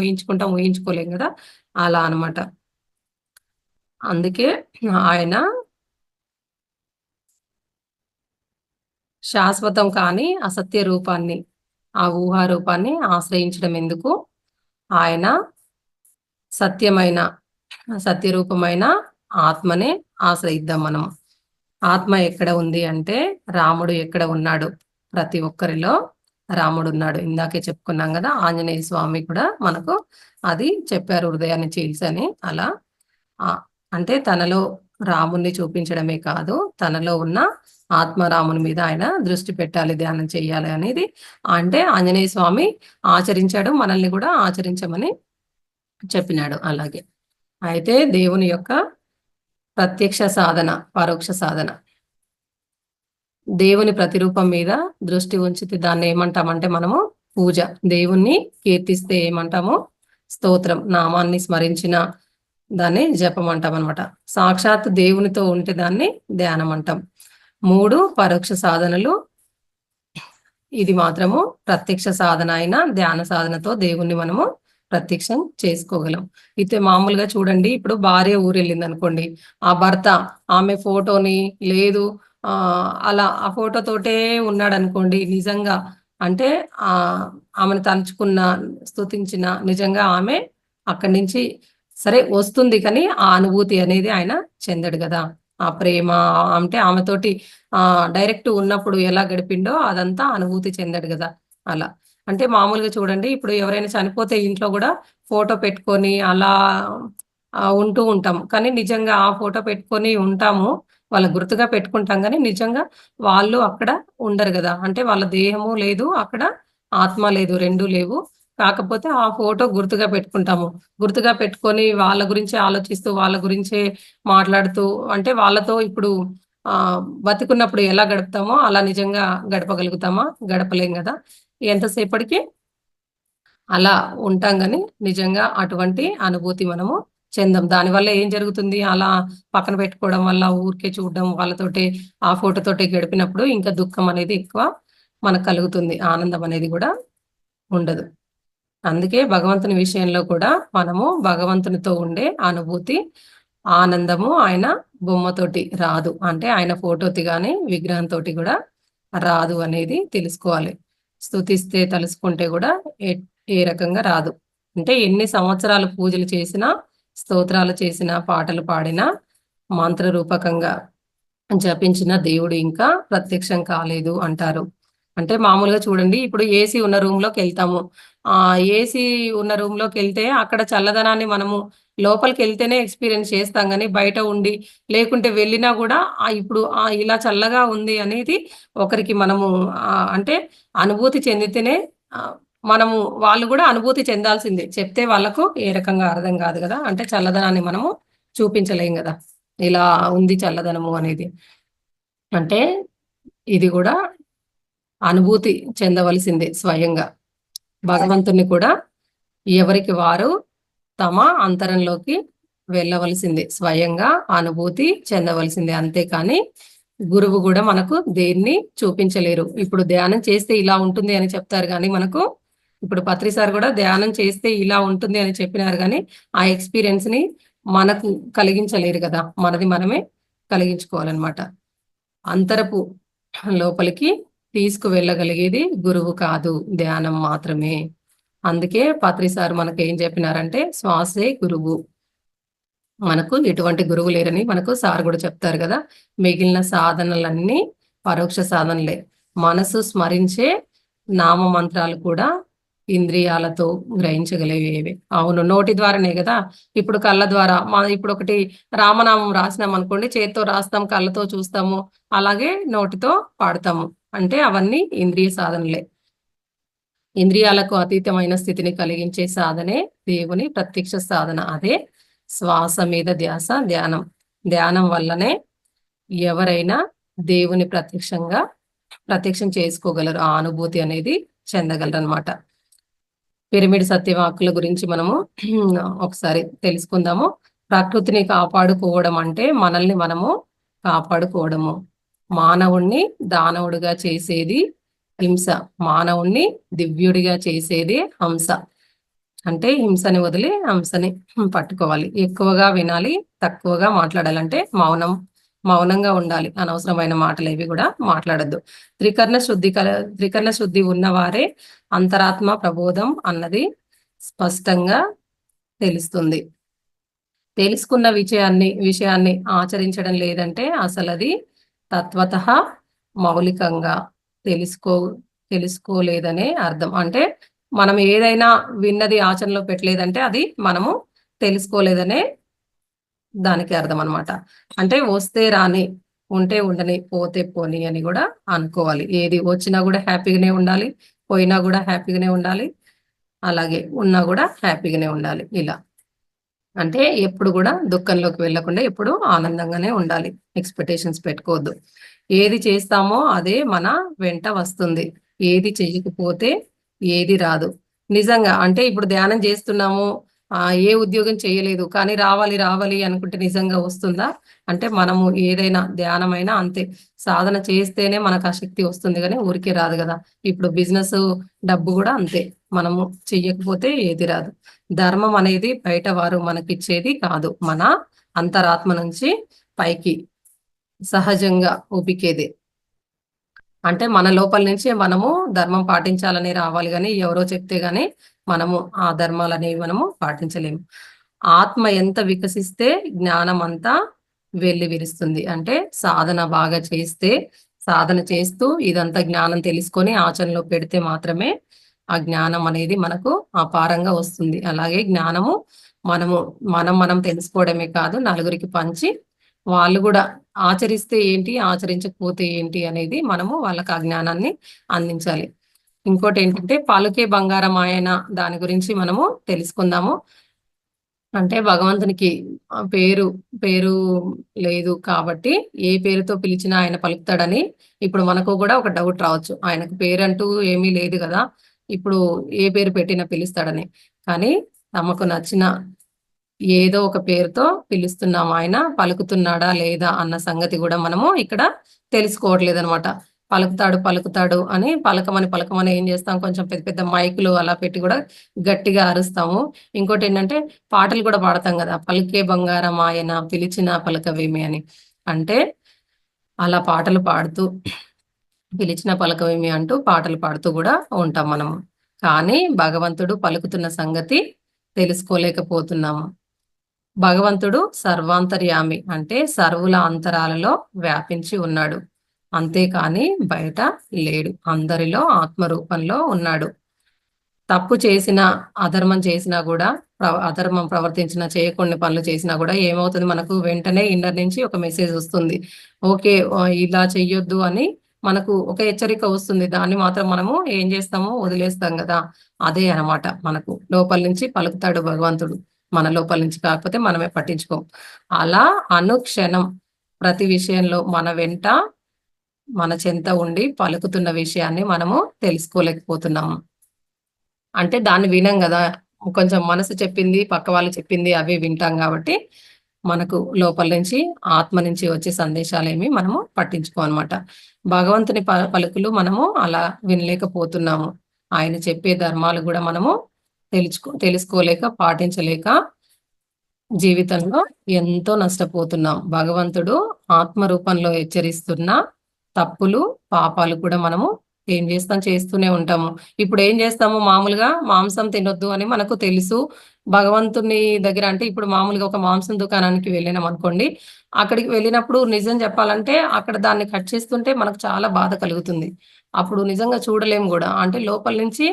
ఊహించుకోలేం గదా! అలా అన్నమాట. అందుకే ఆయన శాశ్వతం కాని అసత్య రూపాన్ని, ఆ ఊహా రూపాన్ని ఆశ్రయించడం ఎందుకు? ఆయన సత్యమైన, సత్యరూపమైన ఆత్మనే ఆశ్రయిద్దాం మనం. ఆత్మ ఎక్కడ ఉంది అంటే, రాముడు ఎక్కడ ఉన్నాడు? ప్రతి ఒక్కరిలో రాముడున్నాడు. ఇందాకే చెప్పుకున్నాం గదా! ఆంజనేయ స్వామి కూడా మనకు అది చెప్పారు హృదయాన్ని చీల్చని అలా. అంటే తనలో రాముడిని చూపించడమే కాదు, తనలో ఉన్న ఆత్మ రాముని మీద ఆయన దృష్టి పెట్టాలి, ధ్యానం చేయాలి అనేది అంటే ఆంజనేయ స్వామి ఆచరించాడు. మనల్ని గూడా ఆచరించమని చెప్పినాడు అలాగే. అయితే దేవుని యొక్క ప్రత్యక్ష సాధన, పరోక్ష సాధన. దేవుని ప్రతిరూపం మీద దృష్టి ఉంచితే దాన్నేమంటామంటే మనము పూజ. దేవుణ్ణి కీర్తిస్తే ఏమంటాము? స్తోత్రం. నామాన్ని స్మరించిన దాన్ని జపం అంటామనమాట. సాక్షాత్ దేవునితో ఉంటే దాన్ని ధ్యానం అంటాం. 3 పరోక్ష సాధనలు. ఇది మాత్రము ప్రత్యక్ష సాధన అయిన ధ్యాన సాధనతో దేవుణ్ణి మనము ప్రత్యక్షం చేసుకోగలం. అయితే మామూలుగా చూడండి ఇప్పుడు భార్య ఊరెళ్ళిందనుకోండి. ఆ భర్త ఆమె ఫోటోని లేదు అలా ఆ ఫోటోతోటే ఉన్నాడనుకోండి నిజంగా అంటే ఆమెను తలుచుకున్న, స్తుతించిన నిజంగా ఆమె అక్కడి నుంచి సరే వస్తుంది కానీ ఆ అనుభూతి అనేది ఆయన చెందడు గదా! ఆ ప్రేమ అంటే ఆమెతోటి డైరెక్ట్ ఉన్నప్పుడు ఎలా గడిపిండో అదంతా అనుభూతి చెందడు గదా! అలా. అంటే మామూలుగా చూడండి ఇప్పుడు ఎవరైనా చనిపోతే ఇంట్లో గూడా ఫోటో పెట్టుకొని అలా ఉంటూ ఉంటాం. కానీ నిజంగా ఆ ఫోటో పెట్టుకొని ఉంటాము. వాళ్ళ గుర్తుగా పెట్టుకుంటాం గానీ నిజంగా వాళ్ళు అక్కడ ఉండరు గదా! అంటే వాళ్ళ దేహము లేదు, అక్కడ ఆత్మ లేదు. 2 లేవు. కాకపోతే ఆ ఫోటో గుర్తుగా పెట్టుకుంటాము. గుర్తుగా పెట్టుకొని వాళ్ళ గురించే ఆలోచిస్తూ, వాళ్ళ గురించే మాట్లాడుతూ అంటే వాళ్ళతో ఇప్పుడు బతికున్నప్పుడు ఎలా గడుపుతామో అలా నిజంగా గడపగలుగుతామా? గడపలేం గదా! ఎంతసేపటికి అలా ఉంటాం గానీ, నిజంగా అటువంటి అనుభూతి మనము చెందం. దానివల్ల ఏం జరుగుతుంది? అలా పక్కన పెట్టుకోవడం వల్ల, ఊరికే చూడడం, వాళ్ళతోటే ఆ ఫోటోతోటే గడిపినప్పుడు ఇంకా దుఃఖం అనేది ఎక్కువ మనకు కలుగుతుంది. ఆనందం అనేది గూడా ఉండదు. అందుకే భగవంతుని విషయంలో కూడా మనము భగవంతునితో ఉండే అనుభూతి, ఆనందము ఆయన బొమ్మతోటి రాదు. అంటే ఆయన ఫోటోతి గాని, విగ్రహంతోటి గూడా రాదు అనేది తెలుసుకోవాలి. స్తుతిస్తే, తలుసుకుంటే గూడా ఏ ఏ రకంగా రాదు. అంటే ఎన్ని సంవత్సరాలు పూజలు చేసినా, స్తోత్రాలు చేసినా, పాటలు పాడినా, మంత్రరూపకంగా జపించిన దేవుడు ఇంకా ప్రత్యక్షం కాలేదు అంటారు. అంటే మామూలుగా చూడండి ఇప్పుడు ఏసీ ఉన్న రూమ్‌లోకెళ్తాము. ఏసీ ఉన్న రూమ్‌లోకెళ్తే అక్కడ చల్లదనాన్ని మనము లోపలికెళ్తేనే ఎక్స్‌పీరియన్స్ చేస్తాం గానీ, బయట ఉండి, లేకుంటే వెళ్ళినా గూడా ఇప్పుడు ఇలా చల్లగా ఉంది అనేది ఒకరికి మనము అంటే అనుభూతి చెందితేనే మనము వాళ్ళు గూడా అనుభూతి చెందాల్సిందే. చెప్తే వాళ్ళకు ఏ రకంగా అర్థం గాదు గదా! అంటే చల్లదనాన్ని మనము చూపించలేం గదా! ఇలా ఉంది చల్లదనము అనేది. అంటే ఇది గూడా అనుభూతి చెందవలసిందే స్వయంగా. భగవంతుడిని కూడా ఎవరికి వారు తమ అంతరంలోకి వెళ్ళవలసిందే. స్వయంగా అనుభూతి చెందవలసిందే. అంతేకానీ గురువు గూడా మనకు దేన్ని చూపించలేరు. ఇప్పుడు ధ్యానం చేస్తే ఇలా ఉంటుంది అని చెప్తారు గానీ మనకు, ఇప్పుడు పత్రి సార్ గూడా ధ్యానం చేస్తే ఇలా ఉంటుంది అని చెప్పినారు గానీ, ఆ ఎక్స్‌పీరియన్స్‌ని మనకు కలిగించలేరు గదా! మనది మనమే కలిగించుకోవాలనమాట. అంతరపు లోపలికి తీసుకువెళ్ళగలిగేది గురువు కాదు, ధ్యానం మాత్రమే. అందుకే పత్రి సార్ మనకేం చెప్పినారంటే, శ్వాసే గురువు. మనకు ఎటువంటి గురువు లేరని మనకు సార్ గూడా చెప్తారు గదా! మిగిలిన సాధనలన్నీ పరోక్ష సాధనలే. మనసు స్మరించే నామ మంత్రాలు కూడా ఇంద్రియాలతో గ్రహించగలిగేవే. అవును. నోటి ద్వారానే గదా! ఇప్పుడు కళ్ళ ద్వారా ఇప్పుడొకటి రామనామం రాసినామనుకోండి, చేత్తో రాస్తాం, కళ్ళతో చూస్తాము. అలాగే నోటితో పాడతాము. అంటే అవన్నీ ఇంద్రియ సాధనలే. ఇంద్రియాలకు అతీతమైన స్థితిని కలిగించే సాధనే దేవుని ప్రత్యక్ష సాధన. అదే శ్వాస మీద ధ్యాస, ధ్యానం. ధ్యానం వల్లనే ఎవరైనా దేవుని ప్రత్యక్షం చేసుకోగలరు. ఆ అనుభూతి అనేది చెందగలరనమాట. పిరమిడ్ సత్యవాక్కుల గురించి మనము ఒకసారి తెలుసుకుందాము. ప్రకృతిని కాపాడుకోవడం అంటే మనల్ని మనము కాపాడుకోవడము. మానవుణ్ణి దానవుడిగా చేసేది హింస. మానవుణ్ణి దివ్యుడిగా చేసేదే హంస. అంటే హింసని వదిలి హంసని పట్టుకోవాలి. ఎక్కువగా వినాలి, తక్కువగా మాట్లాడాలి. అంటే మౌనంగా ఉండాలి. అనవసరమైన మాటలేవి గూడా మాట్లాడొద్దు. త్రికరణ శుద్ధి ఉన్నవారే అంతరాత్మ ప్రబోధం అన్నది స్పష్టంగా తెలుస్తుంది. తెలుసుకున్న విషయాన్ని ఆచరించడం లేదంటే అసలది తత్వతః మౌలికంగా తెలుసుకో తెలుసుకోలేదనే అర్థం. అంటే మనం ఏదైనా విన్నది ఆచరణలో పెట్టలేదంటే అది మనము తెలుసుకోలేదనే దానికి అర్థమనమాట. అంటే వస్తే రాని, ఉంటే ఉండని, పోతే పోని అని గూడా అనుకోవాలి. ఏది వచ్చినా గూడా హ్యాపీగానే ఉండాలి. పోయినా గూడా హ్యాపీగానే ఉండాలి. అలాగే ఉన్నా గూడా హ్యాపీగానే ఉండాలి. ఇలా. అంటే ఎప్పుడు గూడా దుఃఖంలోకి వెళ్ళకుండా ఎప్పుడు ఆనందంగానే ఉండాలి. ఎక్స్‌పెక్టేషన్స్ పెట్టుకోవద్దు. ఏది చేస్తామో అదే మన వెంట వస్తుంది. ఏది చెయ్యకపోతే ఏది రాదు. నిజంగా అంటే ఇప్పుడు ధ్యానం జేస్తున్నాము. ఏ ఉద్యోగం చేయలేదు. కానీ రావాలి అనుకుంటే నిజంగా వస్తుందా? అంటే మనము ఏదైనా ధ్యానమైనా అంతే. సాధన చేస్తేనే మనకు ఆ శక్తి వస్తుంది గానీ ఊరికే రాదు గదా! ఇప్పుడు డబ్బు గూడా అంతే. మనము చెయ్యకపోతే ఏది రాదు. ధర్మం అనేది బయట వారు మనకిచ్చేది కాదు. మన అంతరాత్మ నుంచి పైకి సహజంగా ఉబికేదే. అంటే మన లోపల నుంచే మనము ధర్మం పాటించాలని రావాలి గానీ, ఎవరో చెప్తే గాని మనము ఆ ధర్మాలనేవి మనము పాటించలేము. ఆత్మ ఎంత వికసిస్తే జ్ఞానం అంతా వెల్లివిరుస్తుంది. అంటే సాధన బాగా చేస్తే, సాధన చేస్తూ ఇదంతా జ్ఞానం తెలుసుకొని ఆచరణలో పెడితే మాత్రమే ఆ జ్ఞానం అనేది మనకు అపారంగా వస్తుంది. అలాగే జ్ఞానము మనము మనం తెలుసుకోవడమే కాదు, నలుగురికి పంచి వాళ్ళు గూడా ఆచరిస్తే ఏంటి, ఆచరించకపోతే ఏంటి అనేది మనము వాళ్ళకి ఆ జ్ఞానాన్ని అందించాలి. ఇంకోటేంటంటే పలుకే బంగారమాయన దాని గురించి మనము తెలుసుకుందాము. అంటే భగవంతునికి పేరు లేదు కాబట్టి ఏ పేరుతో పిలిచినా ఆయన పలుకుతాడని ఇప్పుడు మనకు గూడా ఒక డౌట్ రావచ్చు. ఆయనకు పేరంటూ ఏమీ లేదు గదా! ఇప్పుడు ఏ పేరు పెట్టినా పిలుస్తాడని. కానీ తమకు నచ్చిన ఏదో ఒక పేరుతో పిలుస్తున్నాం. ఆయన పలుకుతున్నాడా లేదా అన్న సంగతి గూడా మనము ఇక్కడ తెలుసుకోవట్లేదనమాట. పలుకుతాడు అని పలకమని ఏం చేస్తాం, కొంచెం పెద్ద పెద్ద మైకులు అలా పెట్టి గూడా గట్టిగా అరుస్తాము. ఇంకోటేంటంటే పాటలు గూడా పాడతాం గదా! పలికే బంగారమాయన పిలిచినా పలకవేమి అని. అంటే అలా పాటలు పాడుతూ పిలిచిన పలకవేమి అంటూ పాటలు పాడుతూ గూడా ఉంటాం మనము. కానీ భగవంతుడు పలుకుతున్న సంగతి తెలుసుకోలేకపోతున్నాము. భగవంతుడు సర్వాంతర్యామి అంటే సర్వుల అంతరాలలో వ్యాపించి ఉన్నాడు. అంతేకాని బయట లేడు. అందరిలో ఆత్మ రూపంలో ఉన్నాడు. తప్పు చేసినా, అధర్మం చేసినా గూడా అధర్మం ప్రవర్తించినా, చేయకూడని పనులు చేసినా గూడా ఏమవుతుంది మనకు వెంటనే ఇన్నర్ నుంచి ఒక మెసేజ్ వస్తుంది. ఓకే. ఇలా చెయ్యొద్దు అని మనకు ఒక హెచ్చరిక వస్తుంది. దాన్ని మాత్రం మనము ఏం జేస్తాము వదిలేస్తాం గదా! అదే అన్నమాట మనకు. లోపల నుంచి పలుకుతాడు భగవంతుడు. మన లోపల నుంచి కాకపోతే మనమే పట్టించుకోం. అలా అనుక్షణం ప్రతి విషయంలో మన వెంట, మన చెంత ఉండి పలుకుతున్న విషయాన్ని మనము తెలుసుకోలేకపోతున్నాము. అంటే దాన్ని వినం గదా! కొంచెం మనసు చెప్పింది, పక్క వాళ్ళు చెప్పింది అవే వింటాం గాబట్టి, మనకు లోపల నుంచి, ఆత్మ నుంచి వచ్చే సందేశాలేమి మనము పట్టించుకోమనమాట. భగవంతుని పలుకులు మనము అలా వినలేకపోతున్నాము. ఆయన చెప్పే ధర్మాలు గూడా మనము తెలుసుకోలేక, పాటించలేక జీవితంలో ఎంతో నష్టపోతున్నాం. భగవంతుడు ఆత్మ రూపంలో హెచ్చరిస్తున్న తప్పులు, పాపాలు కూడా మనము ఏం చేస్తాం? చేస్తూనే ఉంటాము. ఇప్పుడేం చేస్తాము మామూలుగా మాంసం తినొద్దు అని మనకు తెలుసు. భగవంతుని దగ్గర అంటే ఇప్పుడు మామూలుగా ఒక మాంసం దుకాణానికి వెళ్ళినామనుకోండి. అక్కడికి వెళ్ళినప్పుడు నిజం చెప్పాలంటే అక్కడ దాన్ని కట్ చేస్తుంటే మనకు చాలా బాధ కలుగుతుంది. అప్పుడు నిజంగా చూడలేము గూడా. అంటే లోపల నుంచి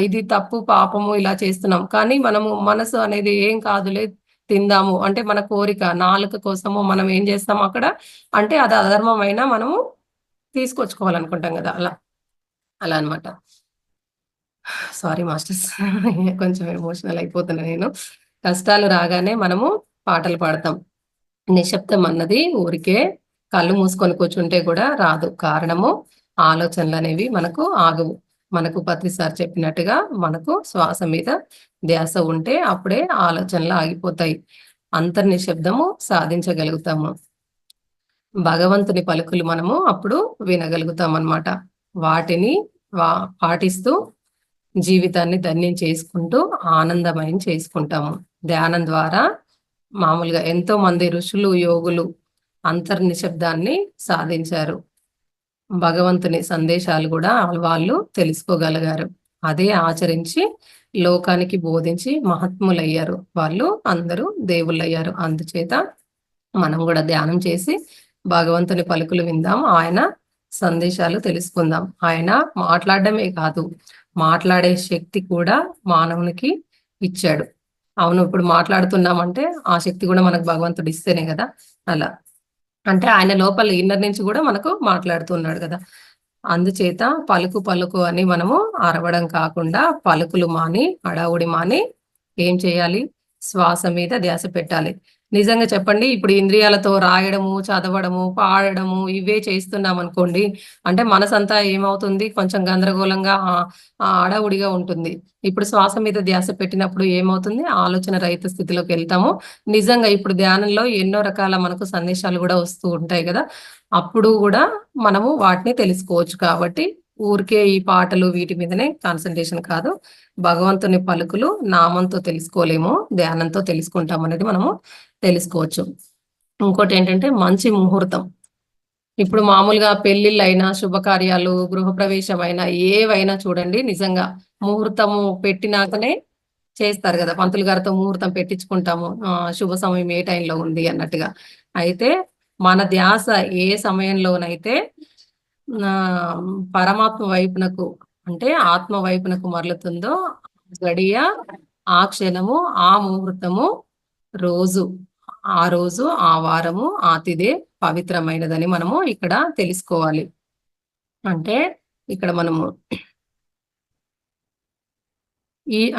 ఇది తప్పు, పాపము ఇలా చేస్తున్నాం. కానీ మనము మనసు అనేది ఏం కాదులే తిందాము. అంటే మన కోరిక, నాలుక కోసము మనం ఏం చేస్తాం అక్కడ అంటే అది అధర్మమైనా మనము తీసుకొచ్చుకోవాలనుకుంటాం గదా! అలా. అలా అన్నమాట. Sorry masters. కొంచెం ఎమోషనల్ అయిపోతున్నా నేను. కష్టాలు రాగానే మనము పాటలు పాడతాం. నిశ్శబ్దం అన్నది ఊరికే కళ్ళు మూసుకొని కూర్చుంటే గూడా రాదు. కారణము ఆలోచనలనేవి మనకు ఆగవు. మనకు పత్రి సార్ చెప్పినట్టుగా మనకు శ్వాస మీద ధ్యాస ఉంటే అప్పుడే ఆలోచనలు ఆగిపోతాయి. అంతర్నిశ్శబ్దము సాధించగలుగుతాము. భగవంతుని పలుకులు మనము అప్పుడు వినగలుగుతామనమాట. వాటిని వా పాటిస్తూ జీవితాన్ని ధన్యం చేసుకుంటూ ఆనందమయం చేసుకుంటాము. ధ్యానం ద్వారా మామూలుగా ఎంతోమంది ఋషులు, యోగులు అంతర్నిశ్శబ్దాన్ని సాధించారు. భగవంతుని సందేశాలు గూడా వాళ్ళు తెలుసుకోగలిగారు. అదే ఆచరించి లోకానికి బోధించి మహాత్ములయ్యారు. వాళ్ళు అందరూ దేవుళ్ళయ్యారు. అందుచేత మనం గూడా ధ్యానం చేసి భగవంతుని పలుకులు విందాం. ఆయన సందేశాలు తెలుసుకుందాం. ఆయన మాట్లాడడమే కాదు, మాట్లాడే శక్తి కూడా మానవునికి ఇచ్చాడు. అవును. ఇప్పుడు మాట్లాడుతున్నామంటే ఆ శక్తి గూడా మనకు భగవంతుడు ఇస్తేనే గదా! అలా. అంటే ఆయన లోపల ఇన్నర్ నుంచి గూడా మనకు మాట్లాడుతున్నాడు గదా! అందుచేత పలుకు పలుకు అని మనము అరవడం కాకుండా పలుకులు మాని, హడావుడి మాని ఏం చేయాలి? శ్వాస మీద ధ్యాస పెట్టాలి. నిజంగా చెప్పండి ఇప్పుడు ఇంద్రియాలతో రాయడము, చదవడము, పాడడము ఇవే చేస్తున్నామనుకోండి. అంటే మనసంతా ఏమవుతుంది? కొంచెం గందరగోళంగా హడావుడిగా ఉంటుంది. ఇప్పుడు శ్వాస మీద ధ్యాస పెట్టినప్పుడు ఏమవుతుంది? ఆలోచన రహిత స్థితిలోకెళ్తాము. నిజంగా ఇప్పుడు ధ్యానంలో ఎన్నో రకాల మనకు సందేశాలు గూడా వస్తూ ఉంటాయి గదా! అప్పుడు గూడా మనము వాటిని తెలుసుకోవచ్చు కాబట్టి, ఊరికే ఈ పాటలు వీటి మీదనే కాన్సంట్రేషన్ కాదు. భగవంతుని పలుకులు నామంతో తెలుసుకోలేము. ధ్యానంతో తెలుసుకుంటామనేది మనము తెలుసుకోవచ్చు. ఇంకోటేంటంటే మంచి ముహూర్తం. ఇప్పుడు మామూలుగా పెళ్ళిళ్ళైనా, శుభకార్యాలు, గృహప్రవేశమైనా ఏవైనా చూడండి నిజంగా ముహూర్తము పెట్టినాకనే చేస్తారు గదా! పంతులు గారితో ముహూర్తం పెట్టించుకుంటాము. శుభ సమయం ఏ టైంలో ఉంది అన్నట్టుగా. అయితే మన ధ్యాస ఏ సమయంలోనైతే పరమాత్మ వైపునకు అంటే ఆత్మ వైపునకు మరలుతుందో గడియ, ఆ క్షణము, ఆ ముహూర్తము, రోజు, ఆ రోజు, ఆ వారము, ఆ తిథే పవిత్రమైనదని మనము ఇక్కడ తెలుసుకోవాలి. అంటే ఇక్కడ మనము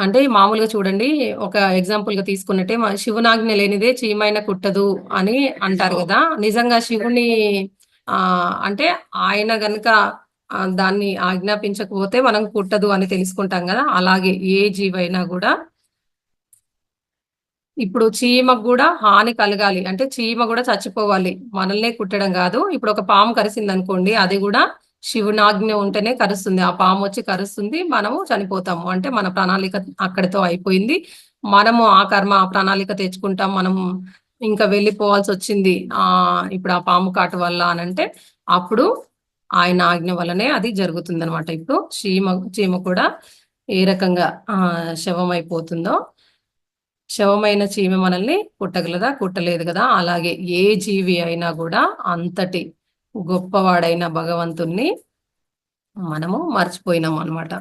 అంటే మామూలుగా చూడండి ఒక ఎగ్జాంపుల్‌గా తీసుకున్నట్టే శివునాజ్ఞ లేనిదే చీమైనా కుట్టదు అని అంటారు గదా! నిజంగా శివుని అంటే ఆయన గనుక దాన్ని ఆజ్ఞాపించకపోతే మనం కుట్టదు అని తెలుసుకుంటాం గదా! అలాగే ఏ జీవైనా గూడా ఇప్పుడు చీమకు గూడా హాని కలగాలి. అంటే చీమ గూడా చచ్చిపోవాలి. మనల్నే కుట్టడం గాదు. ఇప్పుడు ఒక పాము కరిసిందనుకోండి, అది గూడా శివునాజ్ఞ ఉంటేనే కరుస్తుంది. ఆ పామొచ్చి కరుస్తుంది. మనము చనిపోతాము. అంటే మన ప్రణాళిక అక్కడితో అయిపోయింది. మనము ఆ కర్మ, ఆ ప్రణాళిక తెచ్చుకుంటాం. మనం ఇంకా వెళ్ళిపోవాల్సొచ్చింది. ఇప్పుడు ఆ పాము కాటు వల్ల అనంటే, అప్పుడు ఆయన ఆజ్ఞ వల్లనే అది జరుగుతుందనమాట. ఇప్పుడు చీమ కూడా ఏ రకంగా శవమైపోతుందో శవమైన చీమ మనల్ని కుట్టగలదా? కుట్టలేదు గదా! అలాగే ఏ జీవి అయినా గూడా అంతటి గొప్పవాడైన భగవంతుడిని మనము మర్చిపోయినామనమాట.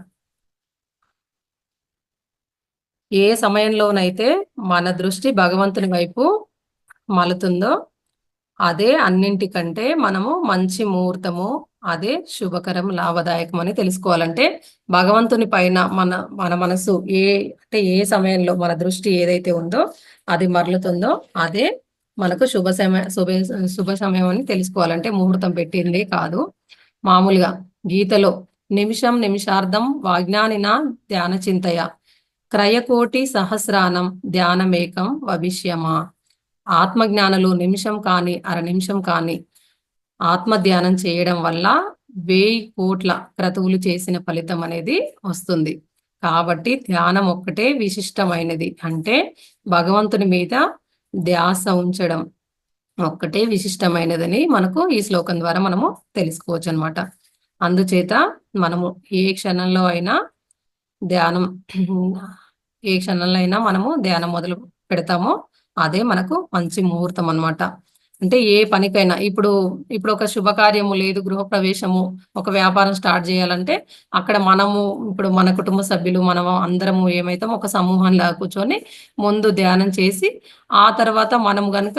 ఏ సమయంలోనైతే మన దృష్టి భగవంతుని వైపు మలుతుందో అదే అన్నింటికంటే మనము మంచి ముహూర్తము, అదే శుభకరం, లాభదాయకం అని తెలుసుకోవాలంటే భగవంతుని పైన మన మనసు అంటే ఏ సమయంలో మన దృష్టి ఏదైతే ఉందో అది మరలుతుందో అదే మనకు శుభ సమయం అని తెలుసుకోవాలంటే ముహూర్తం పెట్టింది కాదు. మామూలుగా గీతలో నిమిషం నిమిషార్థం వాజ్ఞానిన ధ్యాన చింతయ క్రయకోటి సహస్రానం ధ్యానమేకం వవిష్యమా. ఆత్మజ్ఞానులు నిమిషం కానీ అర నిమిషం కానీ ఆత్మ ధ్యానం చేయడం వల్ల 1000 కోట్ల క్రతువులు చేసిన ఫలితం అనేది వస్తుంది. కాబట్టి ధ్యానం ఒక్కటే విశిష్టమైనది. అంటే భగవంతుని మీద ధ్యాస ఉంచడం ఒక్కటే విశిష్టమైనదని మనకు ఈ శ్లోకం ద్వారా మనము తెలుసుకోవచ్చు అనమాట. అందుచేత మనము ఏ క్షణంలో అయినా ధ్యానం ఏ క్షణంలో అయినా మనము ధ్యానం మొదలు పెడతామో అదే మనకు మంచి ముహూర్తం అన్నమాట. అంటే ఏ పనికైనా ఇప్పుడు ఒక శుభకార్యము లేదు, గృహప్రవేశము, ఒక వ్యాపారం స్టార్ట్ చేయాలంటే అక్కడ మనము ఇప్పుడు మన కుటుంబ సభ్యులు మనము అందరము ఏమైతాం ఒక సమూహంలా కూర్చొని ముందు ధ్యానం చేసి ఆ తర్వాత మనం గనుక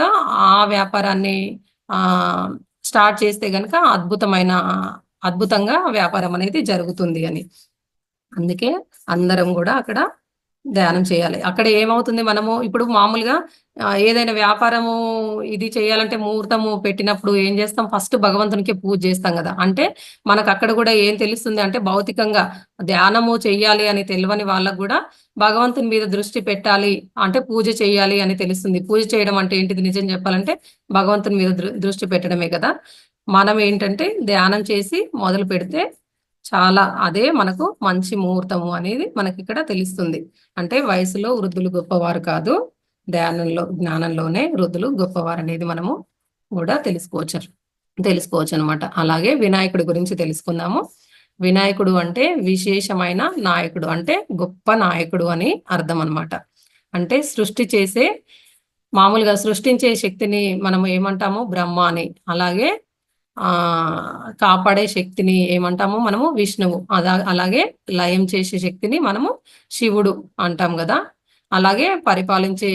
ఆ వ్యాపారాన్ని స్టార్ట్ చేస్తే గనుక అద్భుతంగా వ్యాపారం అనేది జరుగుతుంది అని. అందుకే అందరం కూడా అక్కడ ధ్యానం చేయాలి. అక్కడ ఏమవుతుంది, మనము ఇప్పుడు మామూలుగా ఏదైనా వ్యాపారము ఇది చేయాలంటే ముహూర్తము పెట్టినప్పుడు ఏం చేస్తాం, ఫస్ట్ భగవంతునికి పూజ చేస్తాం కదా. అంటే మనకు అక్కడ కూడా ఏం తెలుస్తుంది అంటే భౌతికంగా ధ్యానము చెయ్యాలి అని తెలియని వాళ్ళకు కూడా భగవంతుని మీద దృష్టి పెట్టాలి అంటే పూజ చేయాలి అని తెలుస్తుంది. పూజ చేయడం అంటే ఏంటిది, నిజం చెప్పాలంటే భగవంతుని మీద దృష్టి పెట్టడమే కదా. మనం ఏంటంటే ధ్యానం చేసి మొదలు పెడితే చాలా అదే మనకు మంచి ముహూర్తము అనేది మనకి ఇక్కడ తెలుస్తుంది. అంటే వయసులో వృద్ధులు గొప్పవారు కాదు, జ్ఞానంలోనే వృద్ధులు గొప్పవారు అనేది మనము కూడా తెలుసుకోవచ్చు అనమాట. అలాగే వినాయకుడి గురించి తెలుసుకుందాము. వినాయకుడు అంటే విశేషమైన నాయకుడు, అంటే గొప్ప నాయకుడు అని అర్థం అనమాట. అంటే మామూలుగా సృష్టించే శక్తిని మనం ఏమంటాము, బ్రహ్మ అని. అలాగే కాపాడే శక్తిని ఏమంటాము మనము, విష్ణువు. అలాగే లయం చేసే శక్తిని మనము శివుడు అంటాం కదా. అలాగే పరిపాలించే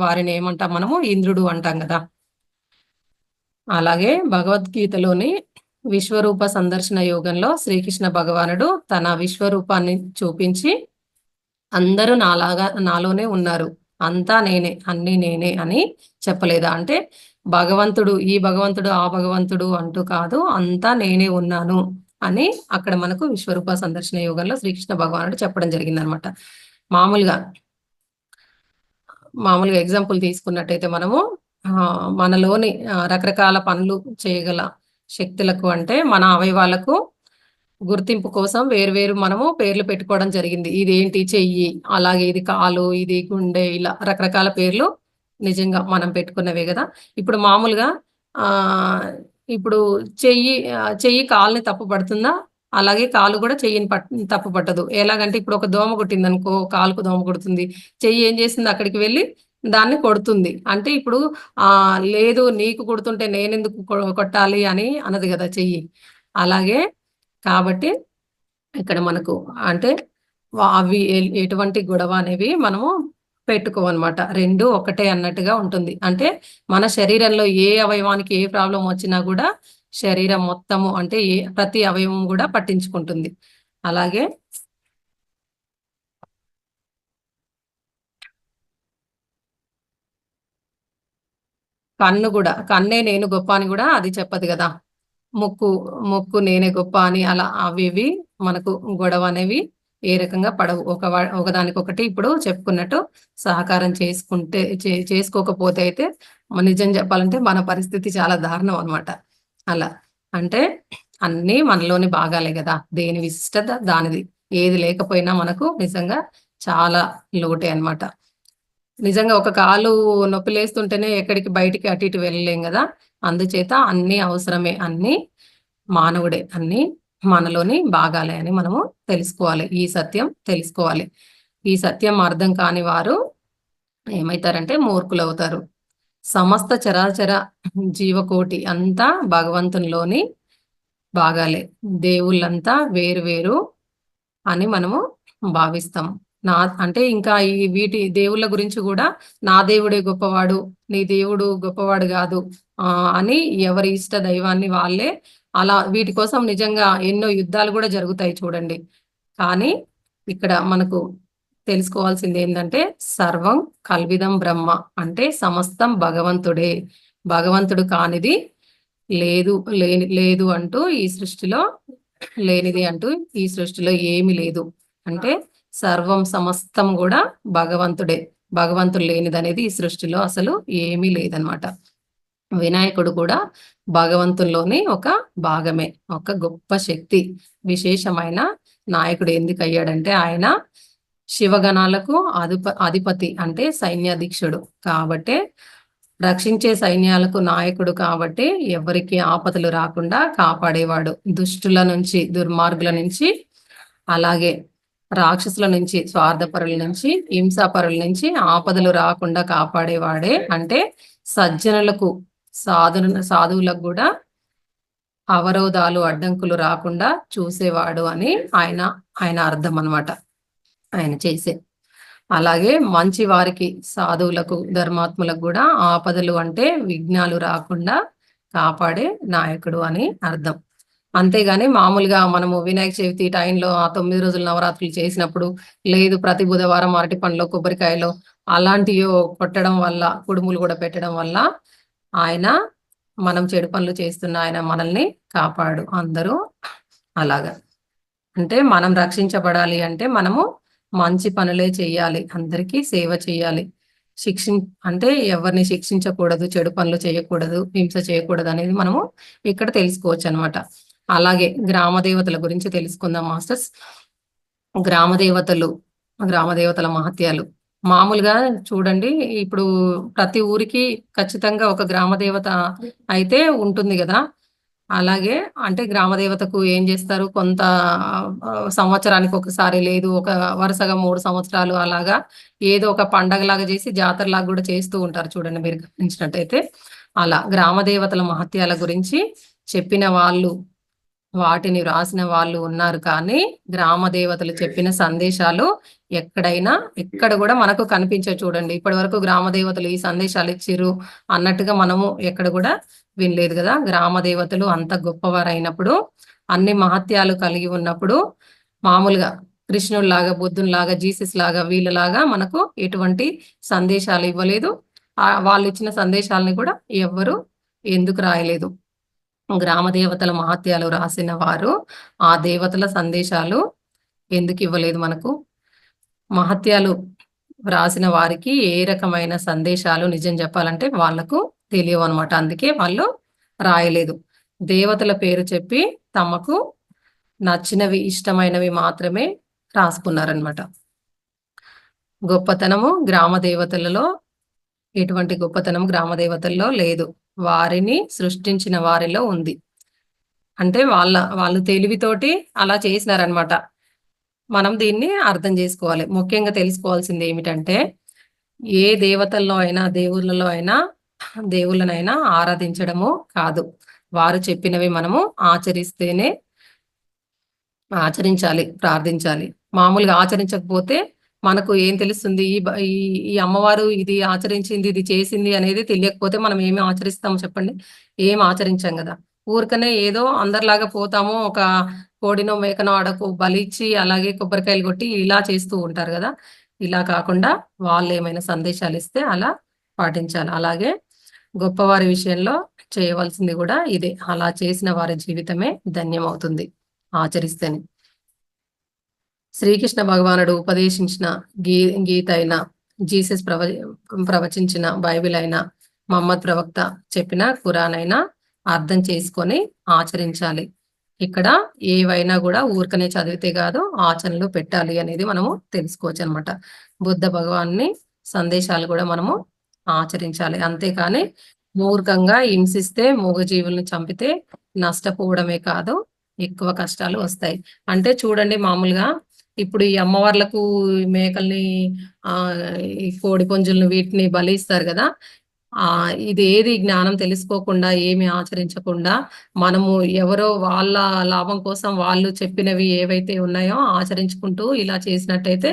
వారిని ఏమంటాం మనము, ఇంద్రుడు అంటాం కదా. అలాగే భగవద్గీతలోని విశ్వరూప సందర్శన యోగంలో శ్రీకృష్ణ భగవానుడు తన విశ్వరూపాన్ని చూపించి అందరూ నాలోనే ఉన్నారు, అంతా నేనే, అన్ని నేనే అని చెప్పలేదా. అంటే ఈ భగవంతుడు ఆ భగవంతుడు అంటూ కాదు, అంతా నేనే ఉన్నాను అని అక్కడ మనకు విశ్వరూప సందర్శన యోగంలో శ్రీకృష్ణ భగవానుడు చెప్పడం జరిగిందనమాట. మామూలుగా ఎగ్జాంపుల్ తీసుకున్నట్టయితే మనము మనలోని రకరకాల పనులు చేయగల శక్తులకు, అంటే మన అవయవాలకు గుర్తింపు కోసం వేరు మనము పేర్లు పెట్టుకోవడం జరిగింది. ఇదేంటి చెయ్యి, అలాగే ఇది కాలు, ఇది గుండె, ఇలా రకరకాల పేర్లు నిజంగా మనం పెట్టుకున్నవే కదా. ఇప్పుడు మామూలుగా ఇప్పుడు చెయ్యి కాలుని తప్పు పడుతుందా, అలాగే కాలు కూడా చెయ్యిని తప్పు పట్టదు. ఎలాగంటే ఇప్పుడు ఒక దోమ కొట్టింది అనుకో, కాలుకు దోమ కొడుతుంది, చెయ్యి ఏం చేసింది, అక్కడికి వెళ్ళి దాన్ని కొడుతుంది. అంటే ఇప్పుడు లేదు నీకు కొడుతుంటే నేనెందుకు కొట్టాలి అని అన్నది కదా చెయ్యి. అలాగే కాబట్టి ఇక్కడ మనకు అంటే అవి ఎటువంటి గొడవ అనేవి మనము పెట్టుకోవన్నమాట. రెండు ఒకటే అన్నట్టుగా ఉంటుంది. అంటే మన శరీరంలో ఏ అవయవానికి ఏ ప్రాబ్లం వచ్చినా కూడా శరీరం మొత్తము అంటే ప్రతి అవయవం కూడా పట్టించుకుంటుంది. అలాగే కన్నే నేను గొప్ప అని కూడా అది చెప్పదు కదా. ముక్కు నేనే గొప్ప అని అలా అవి మనకు గొడవ అనేవి ఏ రకంగా పడవు. ఒకదానికొకటి ఇప్పుడు చెప్పుకున్నట్టు సహకారం చేసుకోకపోతే అయితే నిజం చెప్పాలంటే మన పరిస్థితి చాలా దారుణం అనమాట. అలా అంటే అన్నీ మనలోని భాగాలే కదా, దేని విశిష్టత దానిది. ఏది లేకపోయినా మనకు నిజంగా చాలా లోటే అనమాట. నిజంగా ఒక కాలు నొప్పి లేస్తుంటేనే ఎక్కడికి బయటికి అటు ఇటు వెళ్ళలేం కదా. అందుచేత అన్ని అవసరమే, అన్ని మానవుడే, అన్ని మనలోని భాగాలే అని మనము తెలుసుకోవాలి. ఈ సత్యం తెలుసుకోవాలి. ఈ సత్యం అర్థం కాని వారు ఏమైతారంటే మూర్ఖులు అవుతారు. సమస్త చరాచర జీవకోటి అంతా భగవంతునిలోని భాగాలే, దేవుళ్ళంతా వేరు వేరు అని మనము భావిస్తాం. నా అంటే ఇంకా ఈ వీటి దేవుళ్ళ గురించి కూడా నా దేవుడే గొప్పవాడు, నీ దేవుడు గొప్పవాడు కాదు అని ఎవరి ఇష్ట దైవాన్ని వాళ్ళే అలా వీటి కోసం నిజంగా ఎన్నో యుద్ధాలు కూడా జరుగుతాయి చూడండి. కానీ ఇక్కడ మనకు తెలుసుకోవాల్సింది ఏంటంటే సర్వం కల్విదం బ్రహ్మ అంటే సమస్తం భగవంతుడే. భగవంతుడు కానిది లేదు లేదు అంటూ ఈ సృష్టిలో లేనిది అంటూ ఈ సృష్టిలో ఏమీ లేదు. అంటే సర్వం సమస్తం కూడా భగవంతుడే. భగవంతుడు లేనిది అనేది ఈ సృష్టిలో అసలు ఏమీ లేదనమాట. వినాయకుడు కూడా భగవంతుల్లోని ఒక భాగమే, ఒక గొప్ప శక్తి విశేషమైన నాయకుడు. ఎందుకు అయ్యాడంటే ఆయన శివగణాలకు అధిపతి అంటే సైన్యాధీక్షుడు కాబట్టే, రక్షించే సైన్యాలకు నాయకుడు కాబట్టి ఎవరికి ఆపదలు రాకుండా కాపాడేవాడు. దుష్టుల నుంచి, దుర్మార్గుల నుంచి, అలాగే రాక్షసుల నుంచి, స్వార్థపరుల నుంచి, హింసాపరుల నుంచి ఆపదలు రాకుండా కాపాడేవాడే. అంటే సజ్జనులకు, సాధువులకు కూడా అవరోధాలు, అడ్డంకులు రాకుండా చూసేవాడు అని ఆయన అర్థం అన్నమాట ఆయన చేసే. అలాగే మంచి వారికి, సాధువులకు, ధర్మాత్ములకు కూడా ఆపదలు అంటే విఘ్నాలు రాకుండా కాపాడే నాయకుడు అని అర్థం. అంతేగాని మామూలుగా మనము వినాయక చవితి టైంలో ఆ 9 రోజుల నవరాత్రులు చేసినప్పుడు, లేదు ప్రతి బుధవారం అరటి పండ్లో, కొబ్బరికాయలో అలాంటివి కొట్టడం వల్ల, కుడుములు కూడా పెట్టడం వల్ల ఆయన మనం చెడు పనులు చేస్తున్న ఆయన మనల్ని కాపాడు. అందరూ అలాగా అంటే మనం రక్షించబడాలి అంటే మనము మంచి పనులే చెయ్యాలి, అందరికీ సేవ చేయాలి. అంటే ఎవరిని శిక్షించకూడదు, చెడు పనులు చేయకూడదు, హింస చేయకూడదు అనేది మనము ఇక్కడ తెలుసుకోవచ్చు అనమాట. అలాగే గ్రామ దేవతల గురించి తెలుసుకుందాం మాస్టర్స్. గ్రామ దేవతల మహత్యాలు మామూలుగా చూడండి. ఇప్పుడు ప్రతి ఊరికి ఖచ్చితంగా ఒక గ్రామ దేవత అయితే ఉంటుంది కదా. అలాగే అంటే గ్రామ దేవతకు ఏం చేస్తారు, కొంత సంవత్సరానికి ఒకసారి, లేదు ఒక వరుసగా 3 సంవత్సరాలు అలాగా ఏదో ఒక పండగలాగా చేసి జాతరలాగా కూడా చేస్తూ ఉంటారు చూడండి, మీరు గమనించినట్టయితే. అలా గ్రామ దేవతల మహత్యాల గురించి చెప్పిన వాళ్ళు, వాటిని వ్రాసిన వాళ్ళు ఉన్నారు. కానీ గ్రామ దేవతలు చెప్పిన సందేశాలు ఎక్కడ కూడా మనకు కనిపించవు చూడండి. ఇప్పటి వరకు గ్రామ దేవతలు ఈ సందేశాలు ఇచ్చిర్రు అన్నట్టుగా మనము ఎక్కడ కూడా వినలేదు కదా. గ్రామ దేవతలు అంత గొప్పవారైనప్పుడు, అన్ని మహత్యాలు కలిగి ఉన్నప్పుడు, మామూలుగా కృష్ణుడిలాగా, బుద్ధునిలాగా, జీసస్ లాగా, వీళ్ళలాగా మనకు ఎటువంటి సందేశాలు ఇవ్వలేదు. వాళ్ళు ఇచ్చిన సందేశాలని కూడా ఎవ్వరు ఎందుకు రాయలేదు. గ్రామ దేవతల మహత్యాలు రాసిన వారు ఆ దేవతల సందేశాలు ఎందుకు ఇవ్వలేదు మనకు? మహత్యాలు వ్రాసిన వారికి ఏ రకమైన సందేశాలు నిజం చెప్పాలంటే వాళ్లకు తెలియవు అనమాట. అందుకే వాళ్ళు రాయలేదు. దేవతల పేరు చెప్పి తమకు నచ్చినవి, ఇష్టమైనవి మాత్రమే రాసుకున్నారనమాట. గొప్పతనము గ్రామ దేవతలలో, ఎటువంటి గొప్పతనం గ్రామ దేవతల్లో లేదు, వారిని సృష్టించిన వారిలో ఉంది. అంటే వాళ్ళు తెలివితోటి అలా చేసినారనమాట. మనం దీన్ని అర్థం చేసుకోవాలి. ముఖ్యంగా తెలుసుకోవాల్సింది ఏమిటంటే, ఏ దేవతల్లో అయినా, దేవుళ్ళనైనా ఆరాధించడము కాదు, వారు చెప్పినవి మనము ఆచరించాలి, ప్రార్థించాలి. మామూలుగా ఆచరించకపోతే మనకు ఏం తెలుస్తుంది? ఈ అమ్మవారు ఇది ఆచరించింది, ఇది చేసింది అనేది తెలియకపోతే మనం ఏమి ఆచరిస్తాము చెప్పండి? ఏం ఆచరించాం కదా. ఊరికనే ఏదో అందరిలాగా పోతాము, ఒక కోడినో మేకనో ఆడకు బలిచ్చి అలాగే కొబ్బరికాయలు కొట్టి ఇలా చేస్తూ ఉంటారు కదా. ఇలా కాకుండా వాళ్ళు ఏమైనా సందేశాలు ఇస్తే అలా పాటించాలి. అలాగే గొప్పవారి విషయంలో చేయవలసింది కూడా ఇదే. అలా చేసిన వారి జీవితమే ధన్యమవుతుంది ఆచరిస్తేనే. శ్రీకృష్ణ భగవానుడు ఉపదేశించిన గీత అయినా, జీసస్ ప్రవచించిన బైబిల్ అయినా, మహమ్మద్ ప్రవక్త చెప్పిన ఖురాన్ అయినా అర్థం చేసుకొని ఆచరించాలి. ఇక్కడ ఏవైనా కూడా ఊరికనే చదివితే కాదు, ఆచరణలో పెట్టాలి అనేది మనము తెలుసుకోవచ్చు అనమాట. బుద్ధ భగవాన్ని సందేశాలు కూడా మనము ఆచరించాలి. అంతేకాని మూర్ఖంగా హింసిస్తే, మూగజీవులను చంపితే నష్టపోవడమే కాదు, ఎక్కువ కష్టాలు వస్తాయి. అంటే చూడండి, మామూలుగా ఇప్పుడు ఈ అమ్మవార్లకు మేకల్ని, ఈ కోడి పుంజులను వీటిని బలి ఇస్తారు కదా. ఇదేది జ్ఞానం తెలుసుకోకుండా, ఏమి ఆచరించకుండా, మనము ఎవరో వాళ్ళ లాభం కోసం వాళ్ళు చెప్పినవి ఏవైతే ఉన్నాయో ఆచరించుకుంటూ ఇలా చేసినట్టయితే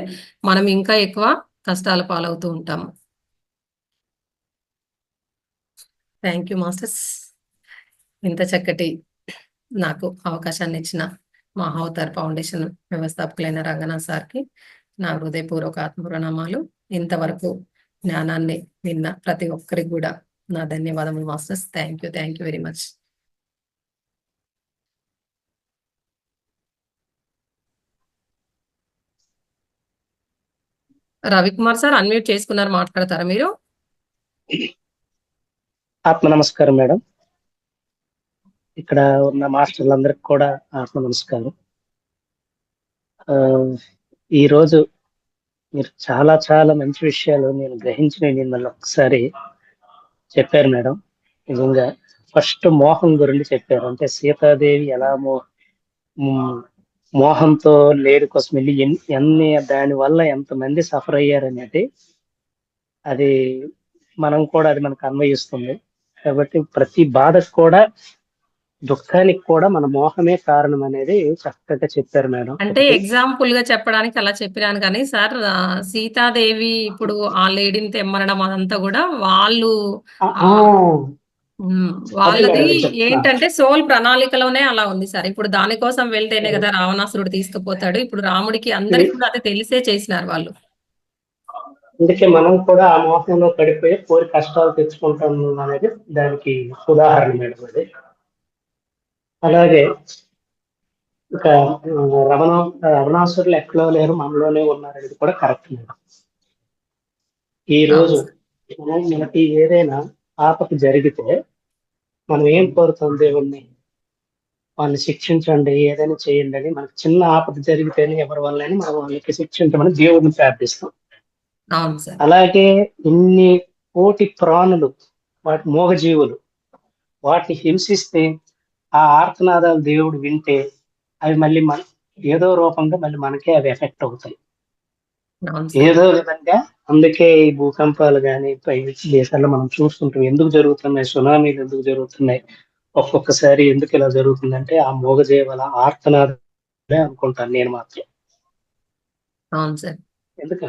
మనం ఇంకా ఎక్కువ కష్టాల పాలవుతూ ఉంటాము. Thank you masters. ఇంత చక్కటి నాకు అవకాశాన్ని ఇచ్చిన మా అవతార్ ఫౌండేషన్ వ్యవస్థాపకులైన రంగనాథ్ సార్కి నా హృదయపూర్వక ఆత్మప్రణామాలు. ఇంతవరకు జ్ఞానాన్ని విన్న ప్రతి ఒక్కరికి కూడా నా ధన్యవాదములు masters. Thank you very much. Ravikumar sir unmute చేసుకున్నారు, మాట్లాడతారా మీరు? ఆత్మ నమస్కారం మేడం. ఇక్కడ ఉన్న మాస్టర్లందరికి కూడా ఆత్మ నమస్కారం. ఈరోజు మీరు చాలా చాలా మంచి విషయాలు నేను గ్రహించిన మిమ్మల్ని ఒకసారి చెప్పారు మేడం. నిజంగా ఫస్ట్ మోహం గురించి చెప్పారు. అంటే సీతాదేవి ఎలా మోహంతో లేడి కోసం వెళ్ళి దాని వల్ల ఎంతమంది సఫర్ అయ్యారనేది అది మనం కూడా అది మనకు అన్వయిస్తుంది. కాబట్టి ప్రతి బాధకు కూడా దుఃఖానికి కూడా మన మోహమే కారణం అనేది చక్కగా చెప్పారు మేడం. అంటే ఎగ్జాంపుల్ గా చెప్పడానికి అలా చెప్పినాను కానీ సార్, సీతాదేవి ఇప్పుడు ఆ లేడీని తెమ్మనడం అదంతా కూడా వాళ్ళది ఏంటంటే సోల్ ప్రణాళికలోనే అలా ఉంది సార్. ఇప్పుడు దానికోసం వెళ్తేనే కదా రావణాసురుడు తీసుకుపోతాడు. ఇప్పుడు రాముడికి అందరికి కూడా అది తెలిసే చేసినారు వాళ్ళు. అందుకే మనం కూడా ఆ మోసంలో పడిపోయి కోరి కష్టాలు తెచ్చుకుంటాం అనేది దానికి ఉదాహరణ మేడం అది. అలాగే ఇక రమణాసురులు ఎక్కడో లేరు, మనలోనే ఉన్నారనేది కూడా కరెక్ట్ మేడం. ఈ రోజు మనకి ఏదైనా ఆపద జరిగితే మనం ఏం కోరుతాం? దేవుణ్ణి వాళ్ళని శిక్షించండి, ఏదైనా చేయండి అని. మనకు చిన్న ఆపద జరిగితేనే ఎవరి వల్లని మనం వాళ్ళకి శిక్షించమని దేవుడిని ప్రార్థిస్తాం. అలాగే ఇన్ని కోటి ప్రాణులు, వాటి మోగజీవులు, వాటిని హింసిస్తే ఆ ఆర్తనాదాలు దేవుడు వింటే అవి మళ్ళీ ఏదో రూపంగా మళ్ళీ మనకే అవి ఎఫెక్ట్ అవుతాయి ఏదో విధంగా. అందుకే ఈ భూకంపాలు కానీ దేశాల్లో మనం చూస్తుంటాం. ఎందుకు జరుగుతున్నాయి సునామీలు, ఎందుకు జరుగుతున్నాయి, ఒక్కొక్కసారి ఎందుకు ఇలా జరుగుతుందంటే ఆ మోగజీవుల ఆర్తనాదాలే అనుకుంటాను నేను మాత్రం. ఎందుక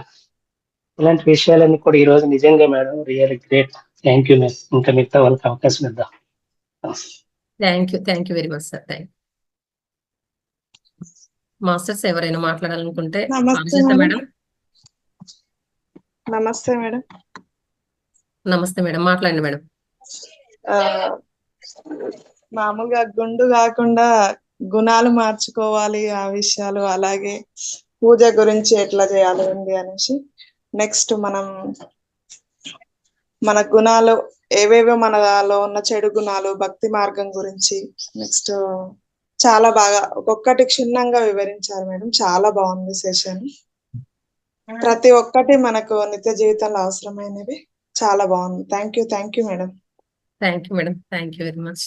ఇలాంటి విషయాలన్నీ కూడా ఈ రోజు నిజంగా madam real great. Thank you madam. ఇంకా మిగతా వాళ్ళకి అవకాశం ఇద్దాం. Thank you very much sir. Masters ఎవరైనా మాట్లాడాలనుకుంటే మేడం. నమస్తే మేడం. నమస్తే మేడం, మాట్లాడండి మేడం. మామూలుగా గుండు కాకుండా గుణాలు మార్చుకోవాలి ఆ విషయాలు, అలాగే పూజ గురించి ఎట్లా చేయాలి ఉంది అనేసి. నెక్స్ట్ మన గుణాలు ఏవేవో మనలో ఉన్న చెడు గుణాలు, భక్తి మార్గం గురించి నెక్స్ట్ చాలా బాగా ఒక్కొక్కటి క్షుణ్ణంగా వివరించారు మేడం. చాలా బాగుంది సెషన్. ప్రతి ఒక్కటి మనకు నిత్య జీవితంలో అవసరమైనవి. చాలా బాగుంది. Thank you madam. Thank you very much.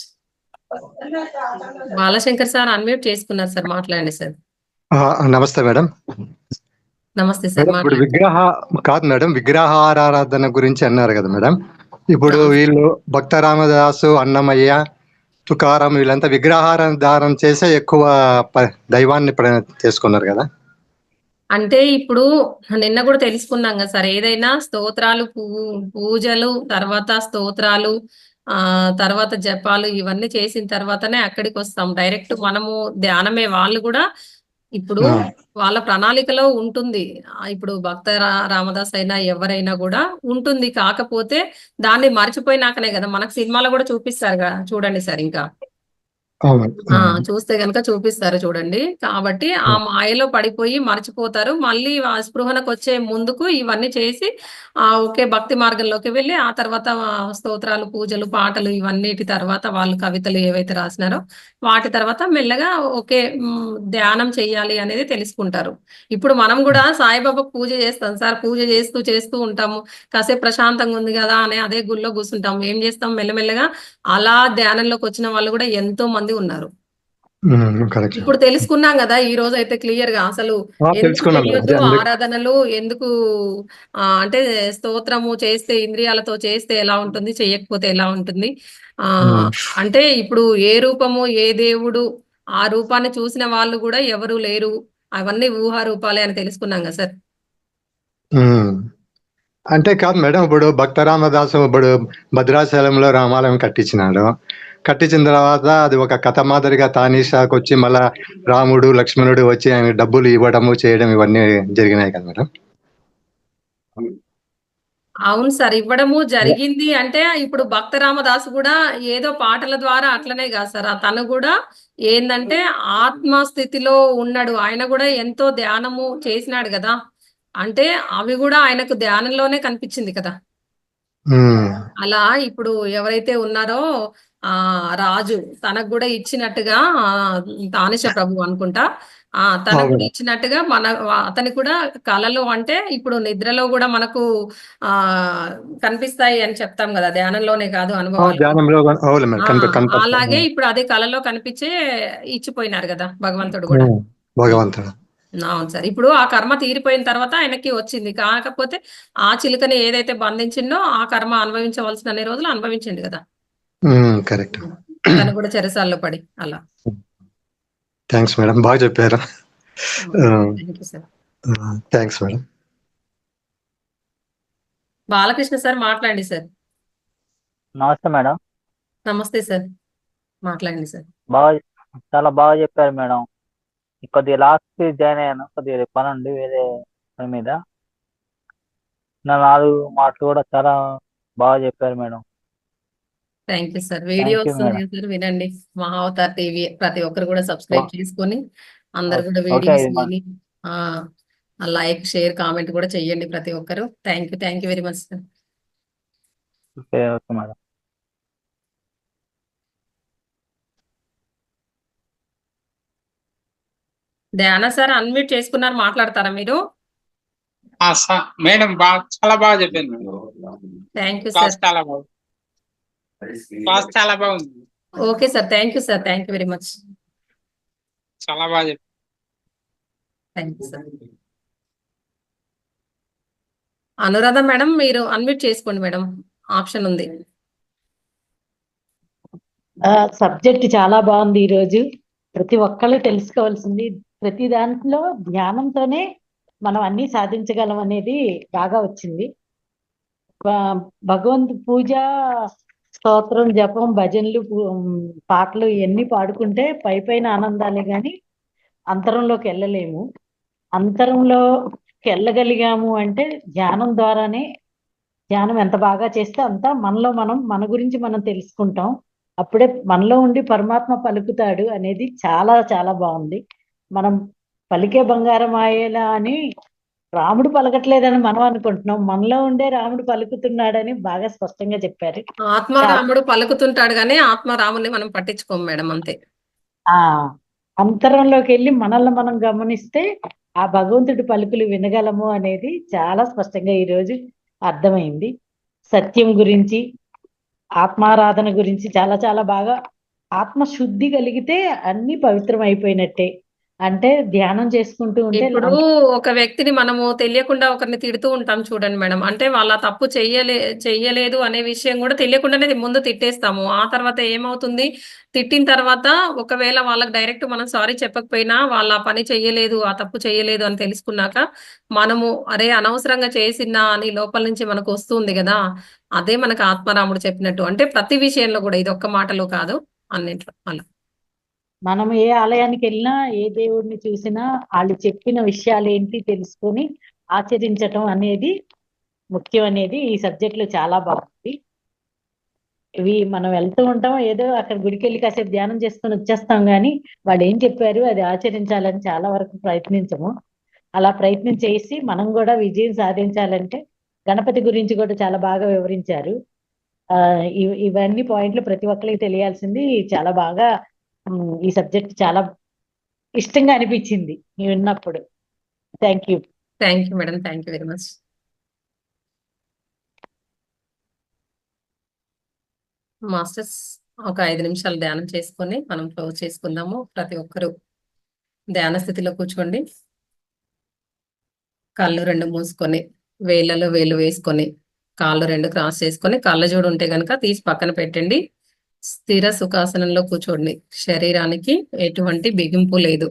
Balashankar sir unmute చేసుకున్నారు సార్, మాట్లాడండి సార్. నమస్తే మేడం. నమస్తే సార్. ఇప్పుడు విగ్రహారాధన గురించి అన్నారు కదా మేడం. ఇప్పుడు వీళ్ళు భక్త రామదాసు, అన్నమయ్య, తుకారం వీళ్ళంతా విగ్రహారాధన చేసే ఎక్కువ దైవాన్ని చేసుకున్నారు కదా. అంటే ఇప్పుడు నిన్న కూడా తెలుసుకున్నాం కదా సార్, ఏదైనా స్తోత్రాలు, పూజలు, తర్వాత స్తోత్రాలు, తర్వాత జపాలు ఇవన్నీ చేసిన తర్వాతనే అక్కడికి వస్తాం. డైరెక్ట్ మనము ధ్యానమే. వాళ్ళు కూడా ఇప్పుడు వాళ్ళ ప్రణాళికలో ఉంటుంది. ఇప్పుడు భక్త రామదాస్ అయినా ఎవరైనా కూడా ఉంటుంది. కాకపోతే దాన్ని మర్చిపోయినాకనే కదా మనకు సినిమాలో కూడా చూపిస్తారు కదా, చూడండి సార్. ఇంకా చూస్తే గనక చూపిస్తారు చూడండి. కాబట్టి ఆ మాయలో పడిపోయి మర్చిపోతారు. మళ్ళీ స్పృహణకు వచ్చే ముందుకు ఇవన్నీ చేసి ఒకే భక్తి మార్గంలోకి వెళ్ళి ఆ తర్వాత స్తోత్రాలు, పూజలు, పాటలు ఇవన్నిటి తర్వాత వాళ్ళు కవితలు ఏవైతే రాసినారో వాటి తర్వాత మెల్లగా ఒకే ధ్యానం చెయ్యాలి అనేది తెలుసుకుంటారు. ఇప్పుడు మనం కూడా సాయిబాబాకు పూజ చేస్తాం సార్. పూజ చేస్తూ ఉంటాము. కాసేపు ప్రశాంతంగా ఉంది కదా అని అదే గుళ్ళో కూర్చుంటాము. ఏం చేస్తాం? మెల్లమెల్లగా అలా ధ్యానంలోకి వచ్చిన వాళ్ళు కూడా ఎంతో మంది ఉన్నారు. కరెక్ట్. ఇప్పుడు తెలుసుకున్నాం కదా ఈ రోజు అయితే క్లియర్ గా అసలు ఎందుకు తెలుసుకున్నాం మేడం. చెయ్యొద్దు అదే అందుకే ఆరాధనలు ఎందుకు అంటే స్తోత్రము చేస్తే ఇంద్రియాలతో చేస్తే ఎలా ఉంటుంది చెయ్యకపోతే ఎలా ఉంటుంది ఆ అంటే ఇప్పుడు ఏ రూపము ఏ దేవుడు ఆ రూపాన్ని చూసిన వాళ్ళు కూడా ఎవరు లేరు అవన్నీ ఊహా రూపాలే అని తెలుసుకున్నాం కదా సార్. అంటే కాదు మేడం, ఇప్పుడు భక్త రామదాసు ఇప్పుడు భద్రాచలంలో రామాలయం కట్టించినాడు. కట్టించిన తర్వాత అది ఒక కథ మాదిరిగా తానీషాకు వచ్చి మళ్ళా రాముడు లక్ష్మణుడు వచ్చి ఆయన డబ్బులు ఇవ్వడము చేయడం ఇవన్నీ జరిగినాయి కదా మేడం. అవును సార్, ఇవ్వడము జరిగింది. అంటే ఇప్పుడు భక్త రామదాసు కూడా ఏదో పాటల ద్వారా అట్లనే కాదు సార్, తను కూడా ఏందంటే ఆత్మస్థితిలో ఉన్నాడు. ఆయన కూడా ఎంతో ధ్యానము చేసినాడు కదా, అంటే అవి కూడా ఆయనకు ధ్యానంలోనే కనిపించింది కదా. అలా ఇప్పుడు ఎవరైతే ఉన్నారో రాజు తనకు కూడా ఇచ్చినట్టుగా తానిష ప్రభు అనుకుంటా తనకు కూడా ఇచ్చినట్టుగా అతని కూడా కళలు అంటే ఇప్పుడు నిద్రలో కూడా మనకు కనిపిస్తాయి అని చెప్తాం కదా, ధ్యానంలోనే కాదు అనుభవాలు. అలాగే ఇప్పుడు అదే కళలో కనిపించే ఇచ్చిపోయినారు కదా భగవంతుడు కూడా. భగవంతుడు అవును సార్, ఇప్పుడు ఆ కర్మ తీరిపోయిన తర్వాత ఆయనకి వచ్చింది. కాకపోతే ఆ చిలుకని ఏదైతే బంధించిందో ఆ కర్మ అనుభవించవలసిన అన్ని రోజులు అనుభవించింది కదా. కరెక్ట్. తను కూడా చెరసాల్లో పడి అలా. థ్యాంక్స్ మేడం, బాగా చెప్పారు. Thank you sir. Thanks madam. Balakrishna sir మాట్లాడండి సార్. నమస్తే మేడం. నమస్తే సార్, మాట్లాడండి సార్. చాలా బాగా చెప్పారు మేడం. కొద్దిగా లాస్ట్ జాయిన్ అయ్యాను, కొద్దిగా పని ఉండి వేరే పని మీద. నా 4 మాటలు కూడా చాలా బాగా చెప్పారు madam. Thank you sir. Video Thank you, వస్తుంది madam. సార్, వినండి. మహావతార్ టీవీ ప్రతి ఒక్కరు కూడా సబ్స్క్రైబ్ చేసుకొని అందరు కూడా Okay, వీడియోస్ అది విని లైక్ షేర్ కామెంట్ కూడా చెయ్యండి ప్రతి ఒక్కరు. Thank you very much sir. Okay madam. ధ్యాన సార్ అన్మ్యూట్ చేసుకున్నారు, మాట్లాడతారా మీరు? మేడం చాలా బాగా చెప్పారు madam. Thank you class sir. చాలా బాగుంది. Okay sir, thank you sir, thank you very much. చాలా బాగా చెప్పారు. Thank you sir. Anuradha madam మీరు అన్మ్యూట్ చేసుకోండి మేడం, ఆప్షన్ ఉంది. సబ్జెక్ట్ చాలా బాగుంది ఈరోజు. ప్రతి ఒక్కళ్ళు తెలుసుకోవాల్సింది, ప్రతి దాంట్లో ధ్యానంతోనే మనం అన్ని సాధించగలం అనేది బాగా వచ్చింది. భగవంతు పూజ, స్తోత్రం, జపం, భజనలు, పాటలు ఇవన్నీ పాడుకుంటే పైన ఆనందాలే గాని అంతరంలోకి వెళ్ళలేము. అంతరంలోకి వెళ్ళగలిగాము అంటే ధ్యానం ద్వారానే. ధ్యానం ఎంత బాగా చేస్తే అంత మనలో మన గురించి మనం తెలుసుకుంటాం. అప్పుడే మనలో ఉండి పరమాత్మ పలుకుతాడు అనేది చాలా చాలా బాగుంది. మనం పలికే బంగారం అయ్యేలా అని రాముడు పలకట్లేదని మనం అనుకుంటున్నాం, మనలో ఉండే రాముడు పలుకుతున్నాడని బాగా స్పష్టంగా చెప్పారు. ఆత్మరాముడు పలుకుతుంటాడు కానీ ఆత్మరాముని మనం పట్టించుకోం మేడం, అంతే. అంతరంలోకి వెళ్ళి మనల్ని మనం గమనిస్తే ఆ భగవంతుడి పలుకులు వినగలము అనేది చాలా స్పష్టంగా ఈరోజు అర్థమైంది. సత్యం గురించి, ఆత్మారాధన గురించి చాలా చాలా బాగా. ఆత్మశుద్ధి కలిగితే అన్ని పవిత్రం అయిపోయినట్టే. అంటే ధ్యానం చేసుకుంటూ ఉంటే ఇప్పుడు ఒక వ్యక్తిని మనము తెలియకుండా ఒకరిని తిడుతూ ఉంటాం చూడండి మేడం, అంటే వాళ్ళ తప్పు చెయ్యలేదు అనే విషయం కూడా తెలియకుండానే ముందు తిట్టేస్తాము. ఆ తర్వాత ఏమవుతుంది, తిట్టిన తర్వాత ఒకవేళ వాళ్ళకి డైరెక్ట్ మనం సారీ చెప్పకపోయినా వాళ్ళ పని చెయ్యలేదు, ఆ తప్పు చెయ్యలేదు అని తెలుసుకున్నాక మనము అరే అనవసరంగా చేసినా అని లోపల నుంచి మనకు వస్తుంది కదా. అదే మనకు ఆత్మరాముడు చెప్పినట్టు, అంటే ప్రతి విషయంలో కూడా, ఇది ఒక్క మాటలో కాదు, అన్నింట్లో అలా. మనం ఏ ఆలయానికి వెళ్ళినా, ఏ దేవుడిని చూసినా వాళ్ళు చెప్పిన విషయాలు ఏంటి తెలుసుకొని ఆచరించటం అనేది ముఖ్యం అనేది ఈ సబ్జెక్ట్ లో చాలా బాగుంది. ఇవి మనం వెళ్తూ ఉంటాం, ఏదో అక్కడ గుడికి వెళ్ళి కాసేపు ధ్యానం చేసుకొని వచ్చేస్తాం, కానీ వాళ్ళు ఏం చెప్పారు అది ఆచరించాలని చాలా వరకు ప్రయత్నించము. అలా ప్రయత్నం చేసి మనం కూడా విజయం సాధించాలంటే గణపతి గురించి కూడా చాలా బాగా వివరించారు. ఇవన్నీ పాయింట్లు ప్రతి ఒక్కరికి తెలియాల్సింది. చాలా బాగా ఈ సబ్జెక్ట్ చాలా ఇష్టంగా అనిపించింది విన్నప్పుడు. Thank you madam, thank you very much. Masters ఒక 5 నిమిషాలు ధ్యానం చేసుకొని మనం క్లోజ్ చేసుకుందాము. ప్రతి ఒక్కరూ ధ్యాన స్థితిలో కూర్చోండి. కళ్ళు 2 మూసుకొని వేళ్ళలో వేలు వేసుకొని కాళ్ళు 2 క్రాస్ చేసుకొని కళ్ళజోడు ఉంటే గనక తీసి పక్కన పెట్టండి. స్థిర సుఖాసనంలో కూర్చోండి. శరీరానికి ఎటువంటి బిగింపు లేదు.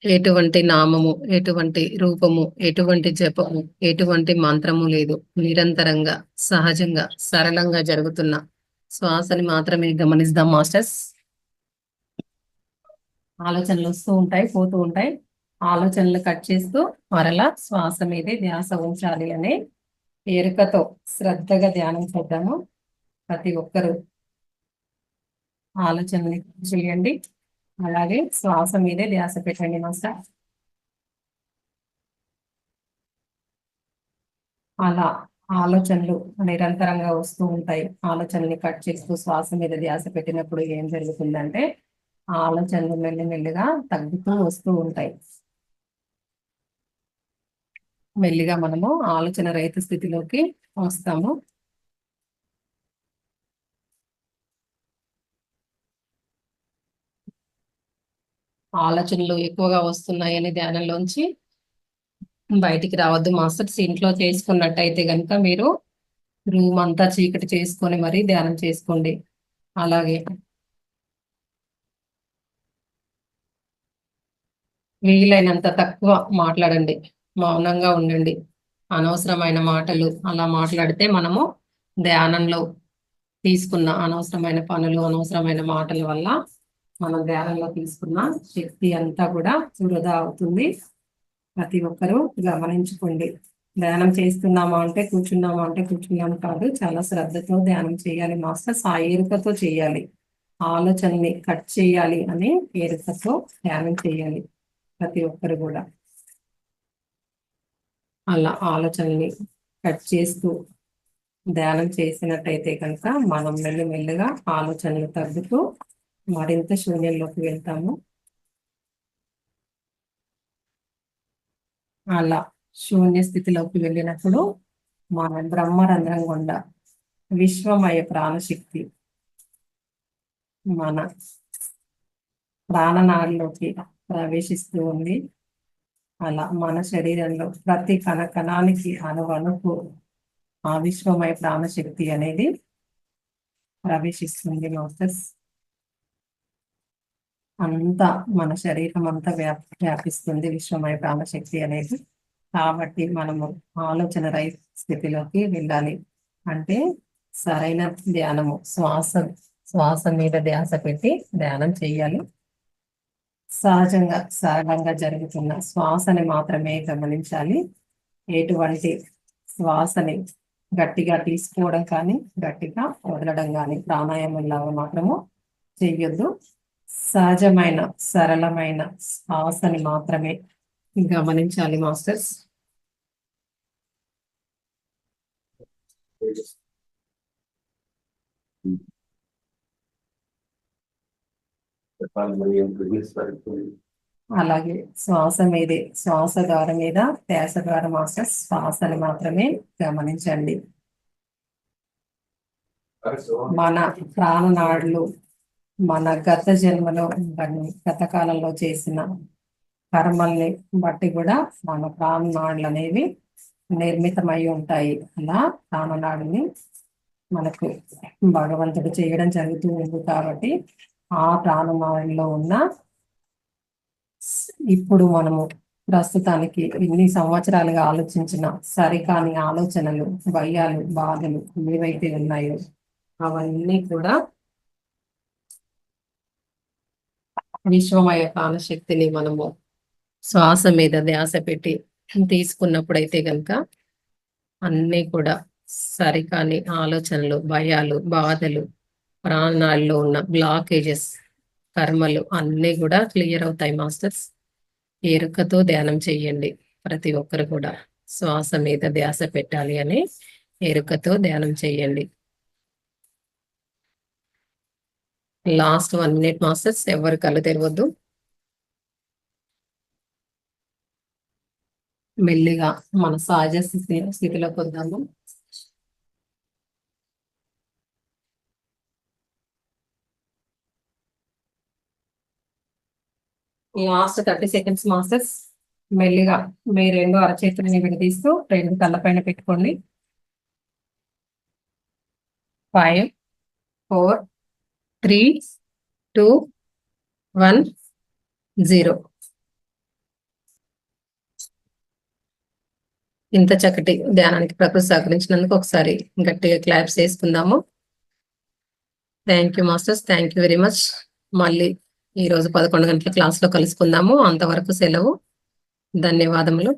ఎటువంటి నామము, ఎటువంటి రూపము, ఎటువంటి జపము, ఎటువంటి మంత్రము లేదు. నిరంతరంగా సహజంగా సరళంగా జరుగుతున్న శ్వాసని మాత్రమే గమనిద్దాం మాస్టర్స్. ఆలోచనలు వస్తూ ఉంటాయి, పోతూ ఉంటాయి. ఆలోచనలు కట్ చేస్తూ మరలా శ్వాస మీదే ధ్యాస ఉంచాలి అనే ఎరుకతో శ్రద్ధగా ధ్యానం చేద్దాము. ప్రతి ఒక్కరూ ఆలోచనని చేయండి, అలాగే శ్వాస మీదే ధ్యాస పెట్టండి మాస్టర్. అలా ఆలోచనలు నిరంతరంగా వస్తూ ఉంటాయి. ఆలోచనని కట్ చేస్తూ శ్వాస మీద ధ్యాస పెట్టినప్పుడు ఏం జరుగుతుందంటే ఆలోచనలు మెల్లిమెల్లిగా తగ్గుతూ వస్తూ ఉంటాయి. మెల్లిగా మనము ఆలోచన రహిత స్థితిలోకి వస్తాము. ఆలోచనలు ఎక్కువగా వస్తున్నాయని ధ్యానంలోంచి బయటికి రావద్దు మాస్టర్స్. ఇంట్లో చేసుకున్నట్టయితే కనుక మీరు రూమ్ అంతా చీకటి చేసుకొని మరీ ధ్యానం చేసుకోండి. అలాగే వీలైనంత తక్కువ మాట్లాడండి, మౌనంగా ఉండండి. అనవసరమైన మాటలు అలా మాట్లాడితే మనము ధ్యానంలో తీసుకున్న అనవసరమైన పనులు, అనవసరమైన మాటల వల్ల మనం ధ్యానంలో తీసుకున్న శక్తి అంతా కూడా వృధా అవుతుంది. ప్రతి ఒక్కరూ గమనించుకోండి. ధ్యానం చేస్తున్నామా అంటే కూర్చున్నామా అంటే కూర్చున్నాం కాదు, చాలా శ్రద్ధతో ధ్యానం చేయాలి మాస్టర్స్. ఆ ఎరుకతో చేయాలి. ఆలోచనని కట్ చేయాలి అని ఎరుకతో ధ్యానం చేయాలి ప్రతి ఒక్కరు కూడా. అలా ఆలోచనని కట్ చేస్తూ ధ్యానం చేసినట్టయితే కనుక మనం మెల్లిమెల్లిగా ఆలోచనలు తగ్గుతూ మరింత శూన్యంలోకి వెళ్తాము. అలా శూన్య స్థితిలోకి వెళ్ళినప్పుడు మన బ్రహ్మరంధ్రం గుండా విశ్వమయ ప్రాణశక్తి మన ప్రాణనాడిలోకి ప్రవేశిస్తూ ఉంది. అలా మన శరీరంలో ప్రతి కణానికి అణువణుకు ఆ విశ్వమయ ప్రాణశక్తి అనేది ప్రవేశిస్తుంది మాస్టర్స్. అంతా మన శరీరం అంతా వ్యాపిస్తుంది విశ్వమయ ప్రాణశక్తి అనేది. కాబట్టి మనము ఆలోచన రహిత స్థితిలోకి వెళ్ళాలి. అంటే సరైన ధ్యానము, శ్వాస మీద ధ్యాస పెట్టి ధ్యానం చేయాలి. సహజంగా సరళంగా జరుగుతున్న శ్వాసని మాత్రమే గమనించాలి. ఎటువంటి శ్వాసని గట్టిగా తీసుకోవడం కానీ గట్టిగా వదలడం కానీ ప్రాణాయామం లాగా మాత్రము చెయ్యొద్దు. సహజమైన సరళమైన శ్వాసని మాత్రమే గమనించాలి మాస్టర్స్. అలాగే శ్వాస మీదే శ్వాస ద్వారం మీద ధ్యాస ద్వారా మాస్టర్స్ శ్వాసని మాత్రమే గమనించండి. మన ప్రాణనాడులు మన గత జన్మలో గత కాలంలో చేసిన కర్మల్ని బట్టి కూడా మన ప్రాణనాడులు అనేవి నిర్మితమై ఉంటాయి. అలా ప్రాణనాడిని మనకు భగవంతుడు చేయడం జరుగుతూ ఉంది. కాబట్టి ఆ ప్రాణనాడిలో ఉన్న ఇప్పుడు మనము ప్రస్తుతానికి ఇన్ని సంవత్సరాలుగా ఆలోచించిన సరికాని ఆలోచనలు, భయాలు, బాధలు ఏవైతే ఉన్నాయో అవన్నీ కూడా విశ్వమయ ప్రాణశక్తిని మనము శ్వాస మీద ధ్యాస పెట్టి తీసుకున్నప్పుడైతే కనుక అన్నీ కూడా సరికాని ఆలోచనలు, భయాలు, బాధలు, ప్రాణాల్లో ఉన్న బ్లాకేజెస్, కర్మలు అన్నీ కూడా క్లియర్ అవుతాయి మాస్టర్స్. ఎరుకతో ధ్యానం చెయ్యండి. ప్రతి ఒక్కరు కూడా శ్వాస మీద ధ్యాస పెట్టాలి అని ఎరుకతో ధ్యానం చెయ్యండి. Last 1 minute masters. ఎవరు కళ్ళు తెరవద్దు. మెల్లిగా మన సహజ స్థితిలోకి వద్దాము. Last 30 seconds masters. మెల్లిగా మీ 2 అరచేతులని విడదీస్తూ 2 కళ్ళ పైన పెట్టుకోండి. 5, 4, 3, 2, 1, 0. ఇంత చక్కటి ధ్యానానికి ప్రకృతి సహకరించినందుకు ఒకసారి గట్టిగా క్లాప్స్ చేసుకుందాము. Thank you masters, thank you very much. మళ్ళీ ఈరోజు 11 గంటల క్లాస్లో కలుసుకుందాము. అంతవరకు సెలవు. ధన్యవాదములు.